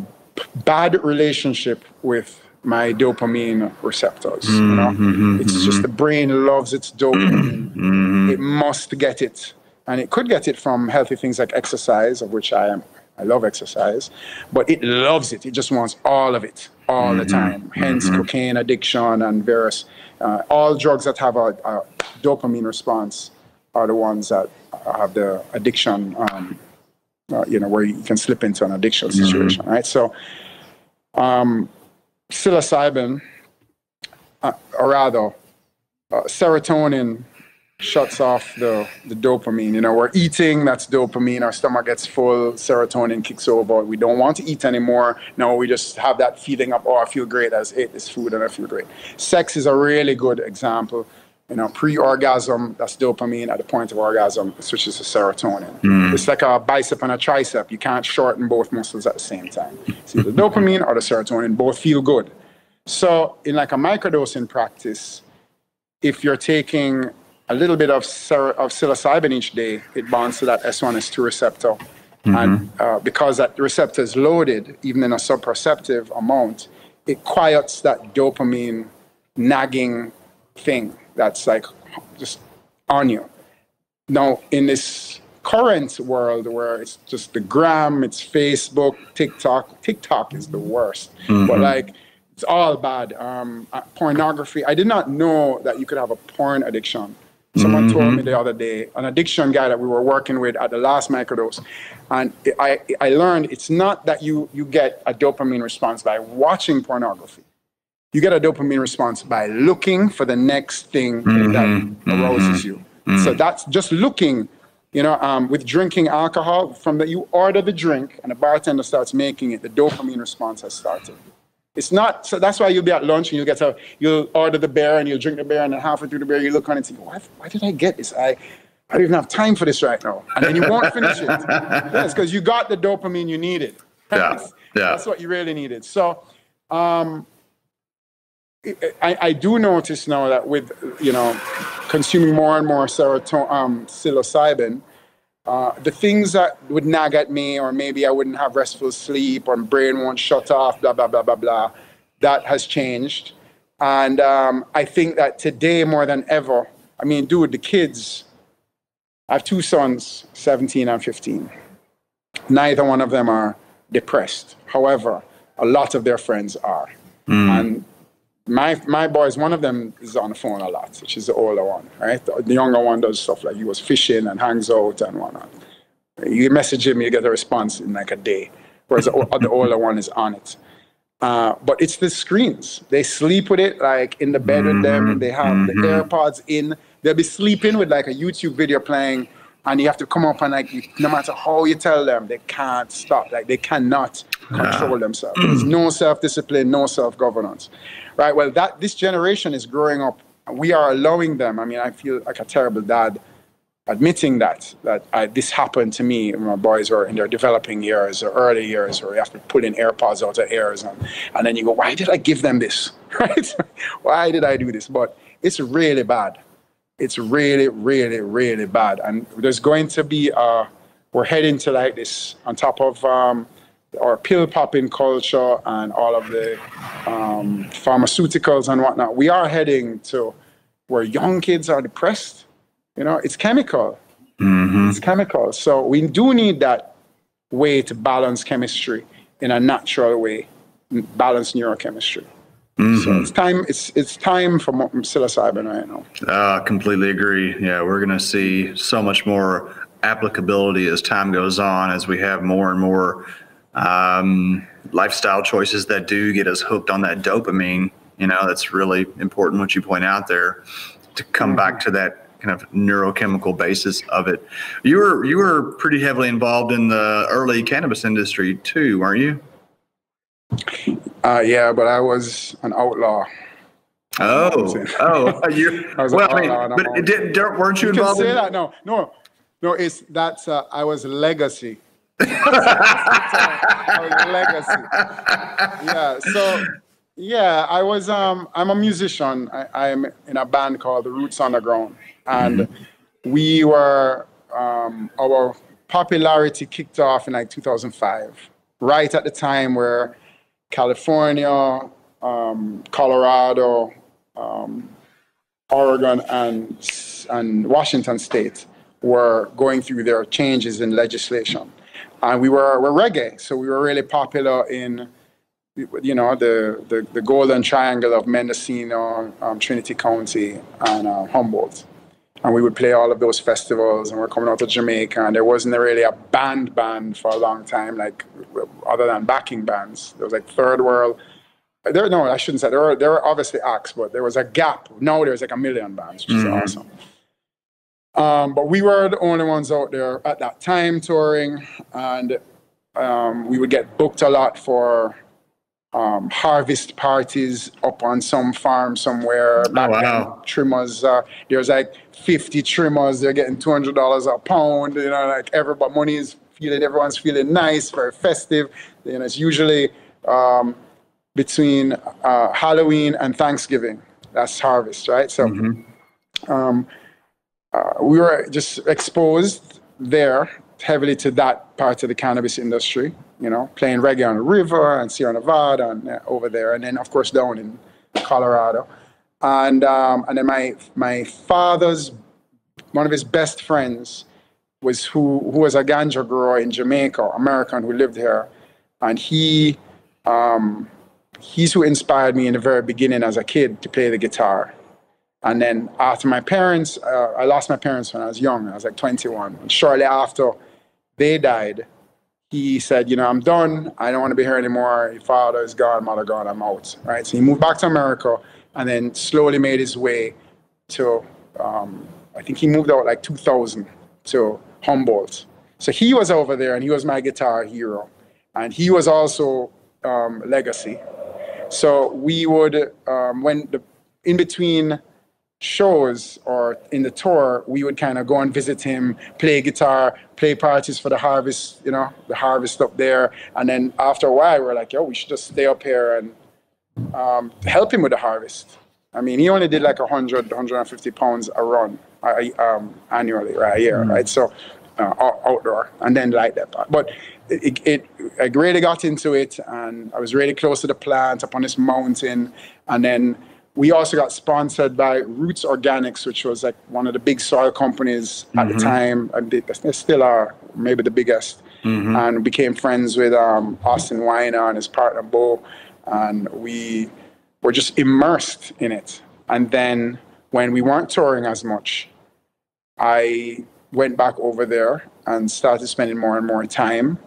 bad relationship with my dopamine receptors. You know, it's just the brain loves its dopamine. It must get it. And it could get it from healthy things like exercise, of which I love exercise, but it loves it. It just wants all of it, all the time. Hence cocaine addiction and various, all drugs that have a dopamine response are the ones that have the addiction, you know, where you can slip into an addiction situation, right? So psilocybin, or rather serotonin, shuts off the dopamine. You know, we're eating, that's dopamine. Our stomach gets full, serotonin kicks over. We don't want to eat anymore. No, we just have that feeling of, oh, I feel great. I just ate this food and I feel great. Sex is a really good example. You know, pre-orgasm, that's dopamine. At the point of orgasm, it switches to serotonin. It's like a bicep and a tricep. You can't shorten both muscles at the same time. See, the dopamine or the serotonin both feel good. So in like a microdosing practice, if you're taking a little bit of psilocybin each day, it bonds to that S1, S2 receptor. And because that receptor is loaded, even in a subperceptive amount, it quiets that dopamine nagging thing that's like just on you. Now, in this current world where it's just the gram, it's Facebook, TikTok is the worst. But like, it's all bad. Pornography. I did not know that you could have a porn addiction. Someone told me the other day, an addiction guy that we were working with at the last microdose, and I learned it's not that you get a dopamine response by watching pornography. You get a dopamine response by looking for the next thing that arouses you. So that's just looking, you know, with drinking alcohol, from that you order the drink and the bartender starts making it, the dopamine response has started. It's not, so that's why you'll be at lunch and you'll order the beer and you'll drink the beer, and then halfway through the beer, you look on it and think, why did I get this? I don't even have time for this right now. And then you won't finish it. Yes, because you got the dopamine you needed. That's what you really needed. So I do notice now that with, you know, consuming more and more psilocybin, the things that would nag at me, or maybe I wouldn't have restful sleep, or my brain won't shut off, blah, blah, blah, blah, blah, that has changed. And I think that today more than ever, I mean, dude, the kids, I have two sons, 17 and 15. Neither one of them are depressed. However, a lot of their friends are. And my boys, one of them is on the phone a lot, which is the older one, right? The younger one does stuff like he goes fishing and hangs out and whatnot. You message him, you get a response in like a day, whereas the older one is on it. But it's the screens. They sleep with it, like in the bed with them. They have the AirPods in. They'll be sleeping with like a YouTube video playing, and you have to come up and like, no matter how you tell them, they can't stop. Like they cannot control themselves. There's no self-discipline, no self-governance. Right, well, this generation is growing up. We are allowing them. I mean, I feel like a terrible dad admitting that this happened to me when my boys were in their developing years or early years, where you have to pull in AirPods out of ears. And then you go, why did I give them this? Right? Why did I do this? But it's really bad. It's really, really, really bad. And there's going to be, we're heading to like this on top of our pill popping culture and all of the pharmaceuticals and whatnot. We are heading to where young kids are depressed. You know, it's chemical. It's chemical. So we do need that way to balance chemistry in a natural way, balance neurochemistry. So it's time for psilocybin right now. Completely agree. Yeah, we're going to see so much more applicability as time goes on, as we have more and more lifestyle choices that do get us hooked on that dopamine. You know, that's really important what you point out there, to come back to that kind of neurochemical basis of it. You were pretty heavily involved in the early cannabis industry too, weren't you? Yeah, but I was an outlaw. Oh, weren't you involved? You can say that. No. It's that's I was legacy. I was legacy. Yeah. So yeah, I was. I'm a musician. I'm in a band called the Roots Underground, and we were. Our popularity kicked off in like 2005, right at the time where California, Colorado, Oregon, and Washington State were going through their changes in legislation, and we're reggae, so we were really popular in, you know, the Golden Triangle of Mendocino, Trinity County, and Humboldt, and we would play all of those festivals, and we're coming out of Jamaica, and there wasn't really a band for a long time, like other than backing bands. There was like third world. No, I shouldn't say. There were obviously acts, but there was a gap. Now there's like a million bands, which is awesome. But we were the only ones out there at that time touring, and we would get booked a lot for harvest parties up on some farm somewhere. Back then, trimmers, there's like 50 trimmers, they're getting $200 a pound, you know, like everyone's feeling nice, very festive. You know, it's usually between Halloween and Thanksgiving. That's harvest, right? So we were just exposed there heavily to that part of the cannabis industry, you know, playing reggae on the river and Sierra Nevada and over there, and then of course down in Colorado. And then my father's, one of his best friends was who was a ganja grower in Jamaica, American, who lived here, and he's who inspired me in the very beginning as a kid to play the guitar. And then after my parents, I lost my parents when I was young. I was like 21. And shortly after they died, he said, you know, I'm done. I don't want to be here anymore. Your father is gone, mother gone, I'm out. Right? So he moved back to America and then slowly made his way to, I think he moved out like 2000 to Humboldt. So he was over there and he was my guitar hero. And he was also legacy. So we would, in between shows or in the tour, we would kind of go and visit him, play guitar, play parties for the harvest, you know, the harvest up there. And then after a while, we're like, yo, we should just stay up here and help him with the harvest. I mean, he only did like 150 pounds a run annually, right, a year, right? So outdoor, and then like that part. But I really got into it, and I was really close to the plant up on this mountain. And then we also got sponsored by Roots Organics, which was like one of the big soil companies at the time. And they still are, maybe the biggest. And became friends with Austin Weiner and his partner Bo, and we were just immersed in it. And then when we weren't touring as much, I went back over there and started spending more and more time.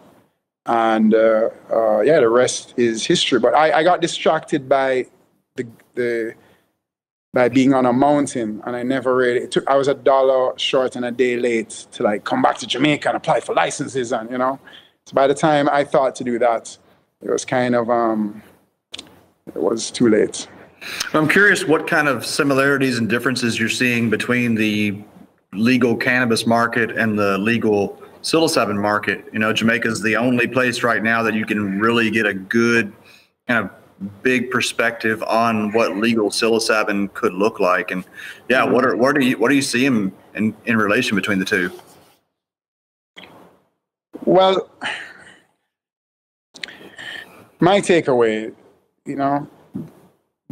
And yeah, the rest is history. But I got distracted by by being on a mountain, and I never really I was $1 short and a day late to like come back to Jamaica and apply for licenses, and you know. So by the time I thought to do that, it was kind of it was too late. I'm curious what kind of similarities and differences you're seeing between the legal cannabis market and the legal psilocybin market. You know, Jamaica is the only place right now that you can really get a good kind of big perspective on what legal psilocybin could look like. And yeah, what do you see in relation between the two? Well, my takeaway, you know,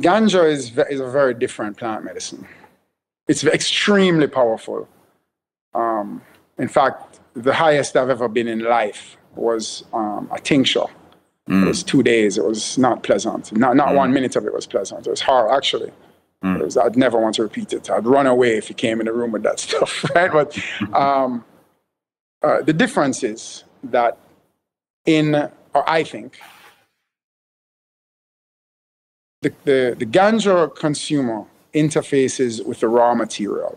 ganja is a very different plant medicine. It's extremely powerful. In fact, the highest I've ever been in life was a tincture. It was 2 days. It was not pleasant. Not 1 minute of it was pleasant. It was hard, actually. I'd never want to repeat it. I'd run away if you came in the room with that stuff, right? But the difference is that I think, the ganja consumer interfaces with the raw material.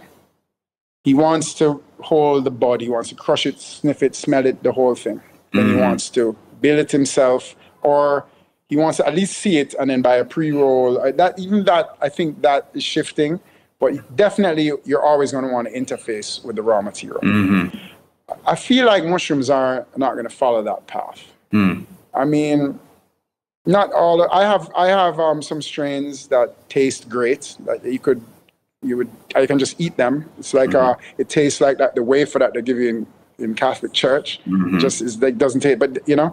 He wants to hold the bud. He wants to crush it, sniff it, smell it, the whole thing. Then he wants to build it himself, or he wants to at least see it and then buy a pre-roll. I think that is shifting, but definitely you're always going to want to interface with the raw material. I feel like mushrooms are not going to follow that path. I mean, not all. I have some strains that taste great. That I can just eat them. It's like it tastes like that the wafer that they give you in Catholic Church. Just is like doesn't taste, but you know,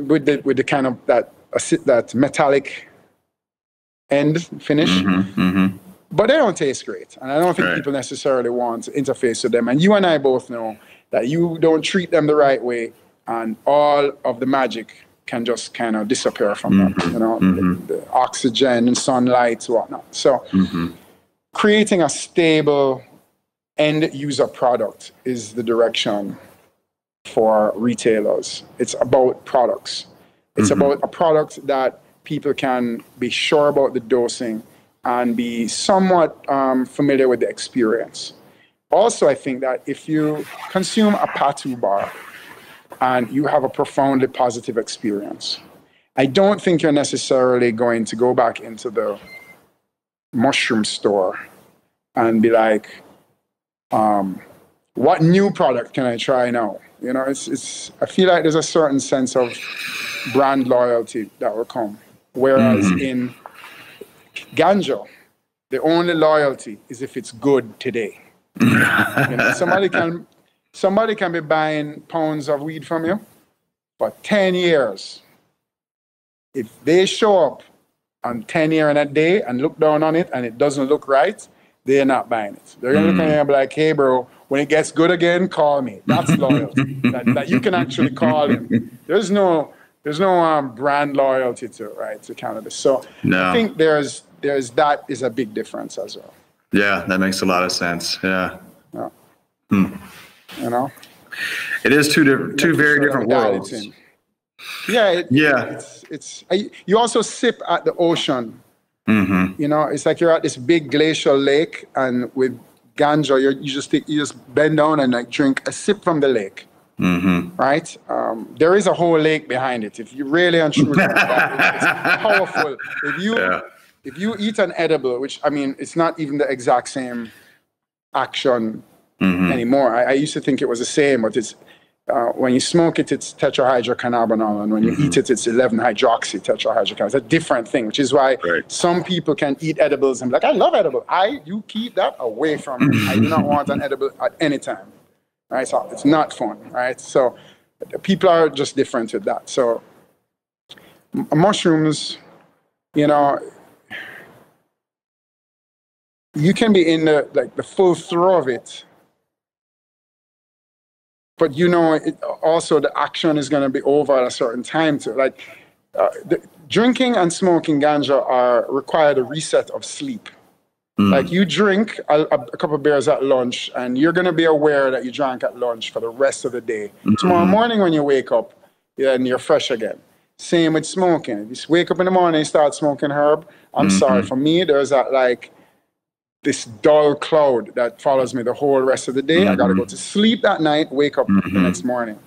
with the kind of that metallic end finish. But they don't taste great, and I don't think people necessarily want to interface with them. And you and I both know that you don't treat them the right way, and all of the magic can just kind of disappear from them. You know, the oxygen and sunlight, whatnot. So, creating a stable end user product is the direction for retailers. It's about products. It's about a product that people can be sure about the dosing and be somewhat familiar with the experience. Also, I think that if you consume a Patoo bar and you have a profoundly positive experience, I don't think you're necessarily going to go back into the mushroom store and be like, what new product can I try now? You know, I feel like there's a certain sense of brand loyalty that will come. Whereas in ganja, the only loyalty is if it's good today. You know, somebody can be buying pounds of weed from you for 10 years. If they show up on 10 year and a day and look down on it and it doesn't look right, they're not buying it. They're going to look at you and be like, hey, bro, when it gets good again, call me. That's loyalty. that you can actually call him. There's no brand loyalty to, right, to cannabis. So I think there's that is a big difference as well. Yeah, that makes a lot of sense. Yeah. You know, it is two very different worlds. You also sip at the ocean. You know, it's like you're at this big glacial lake, and with ganja, you just bend down and like drink a sip from the lake. Right? There is a whole lake behind it. If you really and truly look at it, it's powerful. If you eat an edible, which I mean, it's not even the exact same action anymore. I used to think it was the same, but it's when you smoke it, it's tetrahydrocannabinol, and when you eat it, it's 11-hydroxy tetrahydrocannabinol. It's a different thing, which is why some people can eat edibles and be like, I love edible. You keep that away from me. I do not want an edible at any time. Right? So it's not fun, right? So people are just different with that. So mushrooms, you know, you can be in the full throw of it, but you know, also the action is going to be over at a certain time too. Like drinking and smoking ganja require the reset of sleep. Like you drink a couple of beers at lunch, and you're going to be aware that you drank at lunch for the rest of the day. Tomorrow morning when you wake up, and you're fresh again. Same with smoking. If you wake up in the morning and start smoking herb, I'm sorry, for me, there's that like this dull cloud that follows me the whole rest of the day. I got to go to sleep that night, wake up the next morning.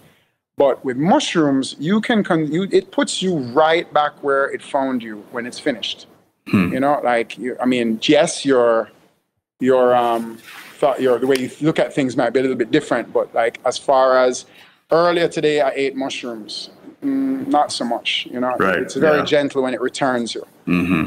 But with mushrooms, it puts you right back where it found you when it's finished. You know, like yes, the way you look at things might be a little bit different, but like as far as earlier today, I ate mushrooms, not so much. You know, it's very gentle when it returns you.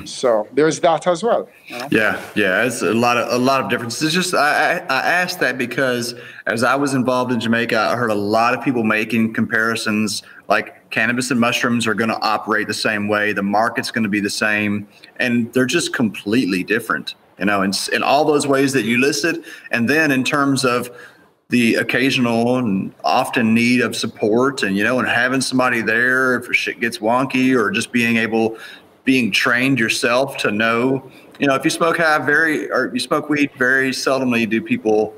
So there's that as well. You know? Yeah, it's a lot of differences. It's just I asked that because as I was involved in Jamaica, I heard a lot of people making comparisons. Like cannabis and mushrooms are going to operate the same way. The market's going to be the same, and they're just completely different, you know, in all those ways that you listed. And then in terms of the occasional and often need of support and, you know, and having somebody there if shit gets wonky, or just being trained yourself to know, you know, if you smoke you smoke weed, very seldomly do people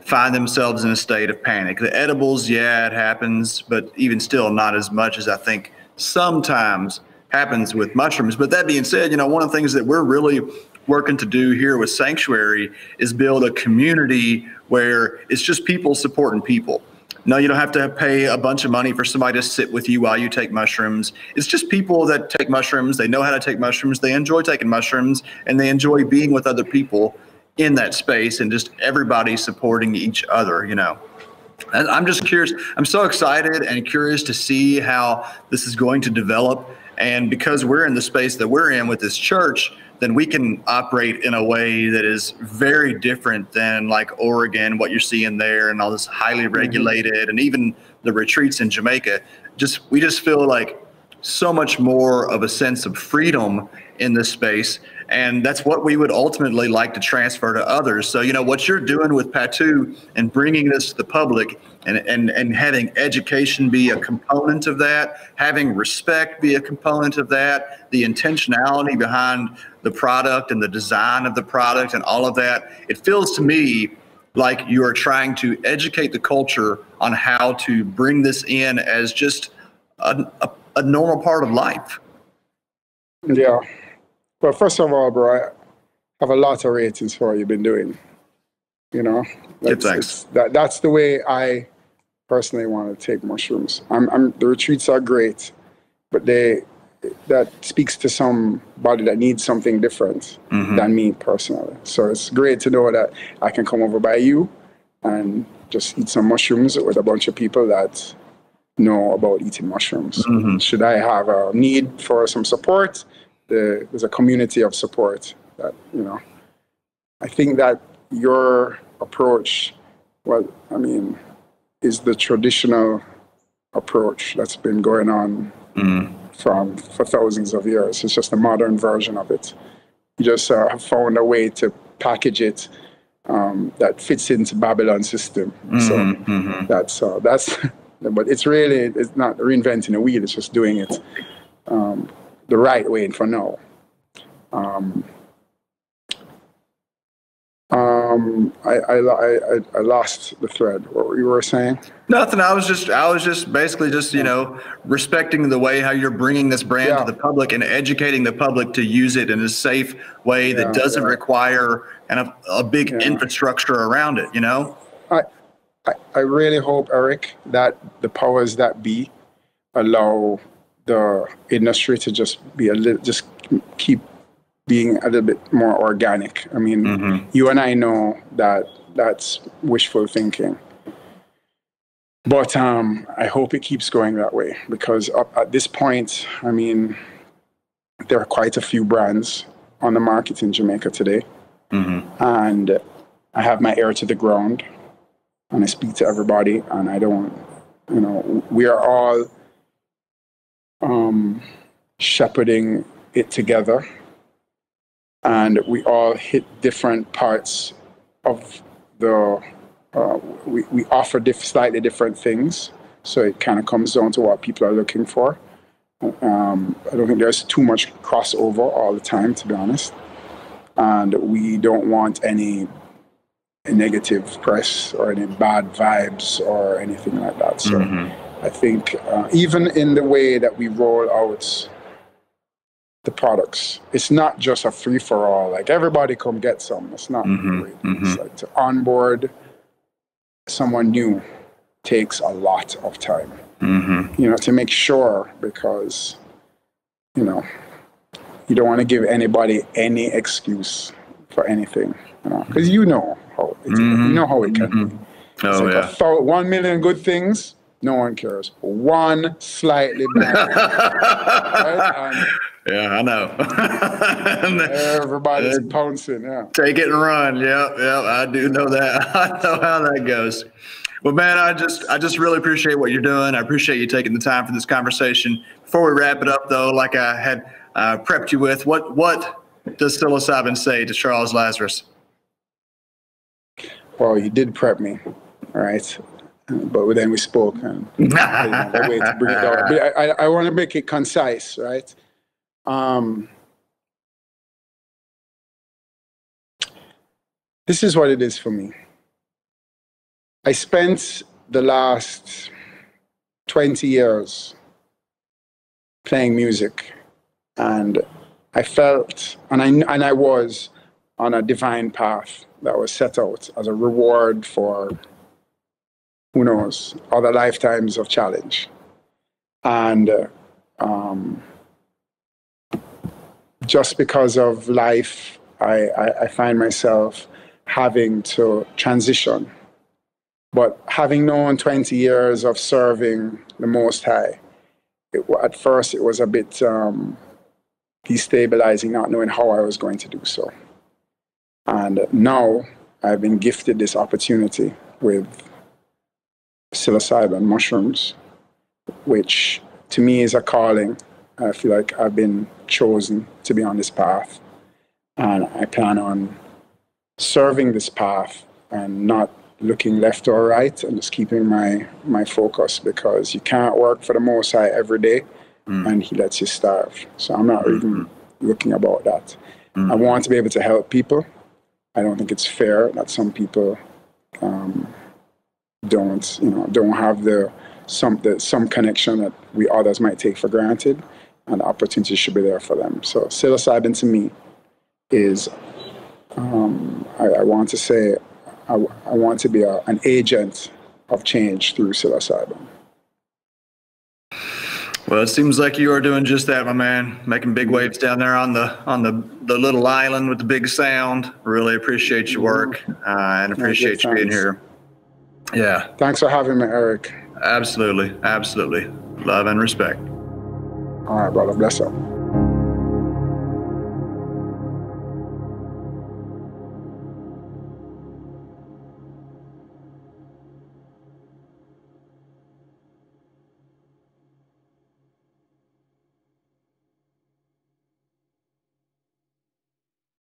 find themselves in a state of panic. The edibles, yeah, it happens, but even still not as much as I think sometimes happens with mushrooms. But that being said, one of the things that we're really working to do here with Sanctuary is build a community where it's just people supporting people. No, you don't have to pay a bunch of money for somebody to sit with you while you take mushrooms. It's just people that take mushrooms. They know how to take mushrooms. They enjoy taking mushrooms, and they enjoy being with other people in that space, and just everybody supporting each other, And I'm just curious. I'm so excited and curious to see how this is going to develop. And because we're in the space that we're in with this church, then we can operate in a way that is very different than like Oregon, what you're seeing there, and all this highly regulated, and even the retreats in Jamaica. We just feel like so much more of a sense of freedom in this space. And that's what we would ultimately like to transfer to others. So, what you're doing with Patoo and bringing this to the public, and having education be a component of that, having respect be a component of that, the intentionality behind the product and the design of the product and all of that, it feels to me like you are trying to educate the culture on how to bring this in as just a normal part of life. Yeah. Well, first of all, bro, I have a lot of ratings for what you've been doing. Thanks. That's the way I personally want to take mushrooms. The retreats are great, but that speaks to somebody that needs something different than me personally. So it's great to know that I can come over by you and just eat some mushrooms with a bunch of people that know about eating mushrooms. Should I have a need for some support, there's a community of support that, I think that your approach, is the traditional approach that's been going on for thousands of years. It's just a modern version of it. You just have found a way to package it that fits into Babylon's system. So that's but it's not reinventing a wheel. It's just doing it the right way for now. I lost the thread. What you were saying? Nothing. I was just basically respecting the way how you're bringing this brand to the public and educating the public to use it in a safe way that doesn't require a big infrastructure around it. I really hope, Eric, that the powers that be allow the industry to just keep being a little bit more organic. I mean, you and I know that that's wishful thinking. But I hope it keeps going that way, because at this point, there are quite a few brands on the market in Jamaica today. And I have my ear to the ground, and I speak to everybody, and I don't, we are all shepherding it together. And we all hit different parts of we offer slightly different things. So it kind of comes down to what people are looking for. I don't think there's too much crossover all the time, to be honest. And we don't want any negative press or any bad vibes or anything like that. So I think even in the way that we roll out the products, it's not just a free-for-all, like everybody come get some. It's not it's like to onboard someone new takes a lot of time, to make sure, because you don't want to give anybody any excuse for anything, because you know how it can be. It's 1 million good things, no one cares. One slightly bad, right? I know. Everybody's pouncing. Take it and run. Yeah, I do know that. I know how that goes. Well, man, I just really appreciate what you're doing. I appreciate you taking the time for this conversation. Before we wrap it up, though, like I had prepped you with, what does psilocybin say to Charles Lazarus? Well, you did prep me, all right? But then we spoke, and that way to bring it out. But I want to make it concise, right? This is what it is for me. I spent the last 20 years playing music And I felt, and I was on a divine path that was set out as a reward for, who knows, other lifetimes of challenge. And just because of life, I find myself having to transition. But having known 20 years of serving the Most High, at first it was a bit destabilizing, not knowing how I was going to do so. And now I've been gifted this opportunity with psilocybin mushrooms, which to me is a calling. I feel like I've been chosen to be on this path, and I plan on serving this path and not looking left or right, and just keeping my focus, because you can't work for the Most High every day and he lets you starve. So I'm not even looking about that. I want to be able to help people. I don't think it's fair that some people don't have some connection that we others might take for granted, and the opportunity should be there for them. So psilocybin to me is, I want to say, I want to be an agent of change through psilocybin. Well, it seems like you are doing just that, my man. Making big waves down there on the little island with the big sound. Really appreciate your work and appreciate you being here. Yeah. Thanks for having me, Eric. Absolutely. Absolutely. Love and respect. All right, brother. Bless up.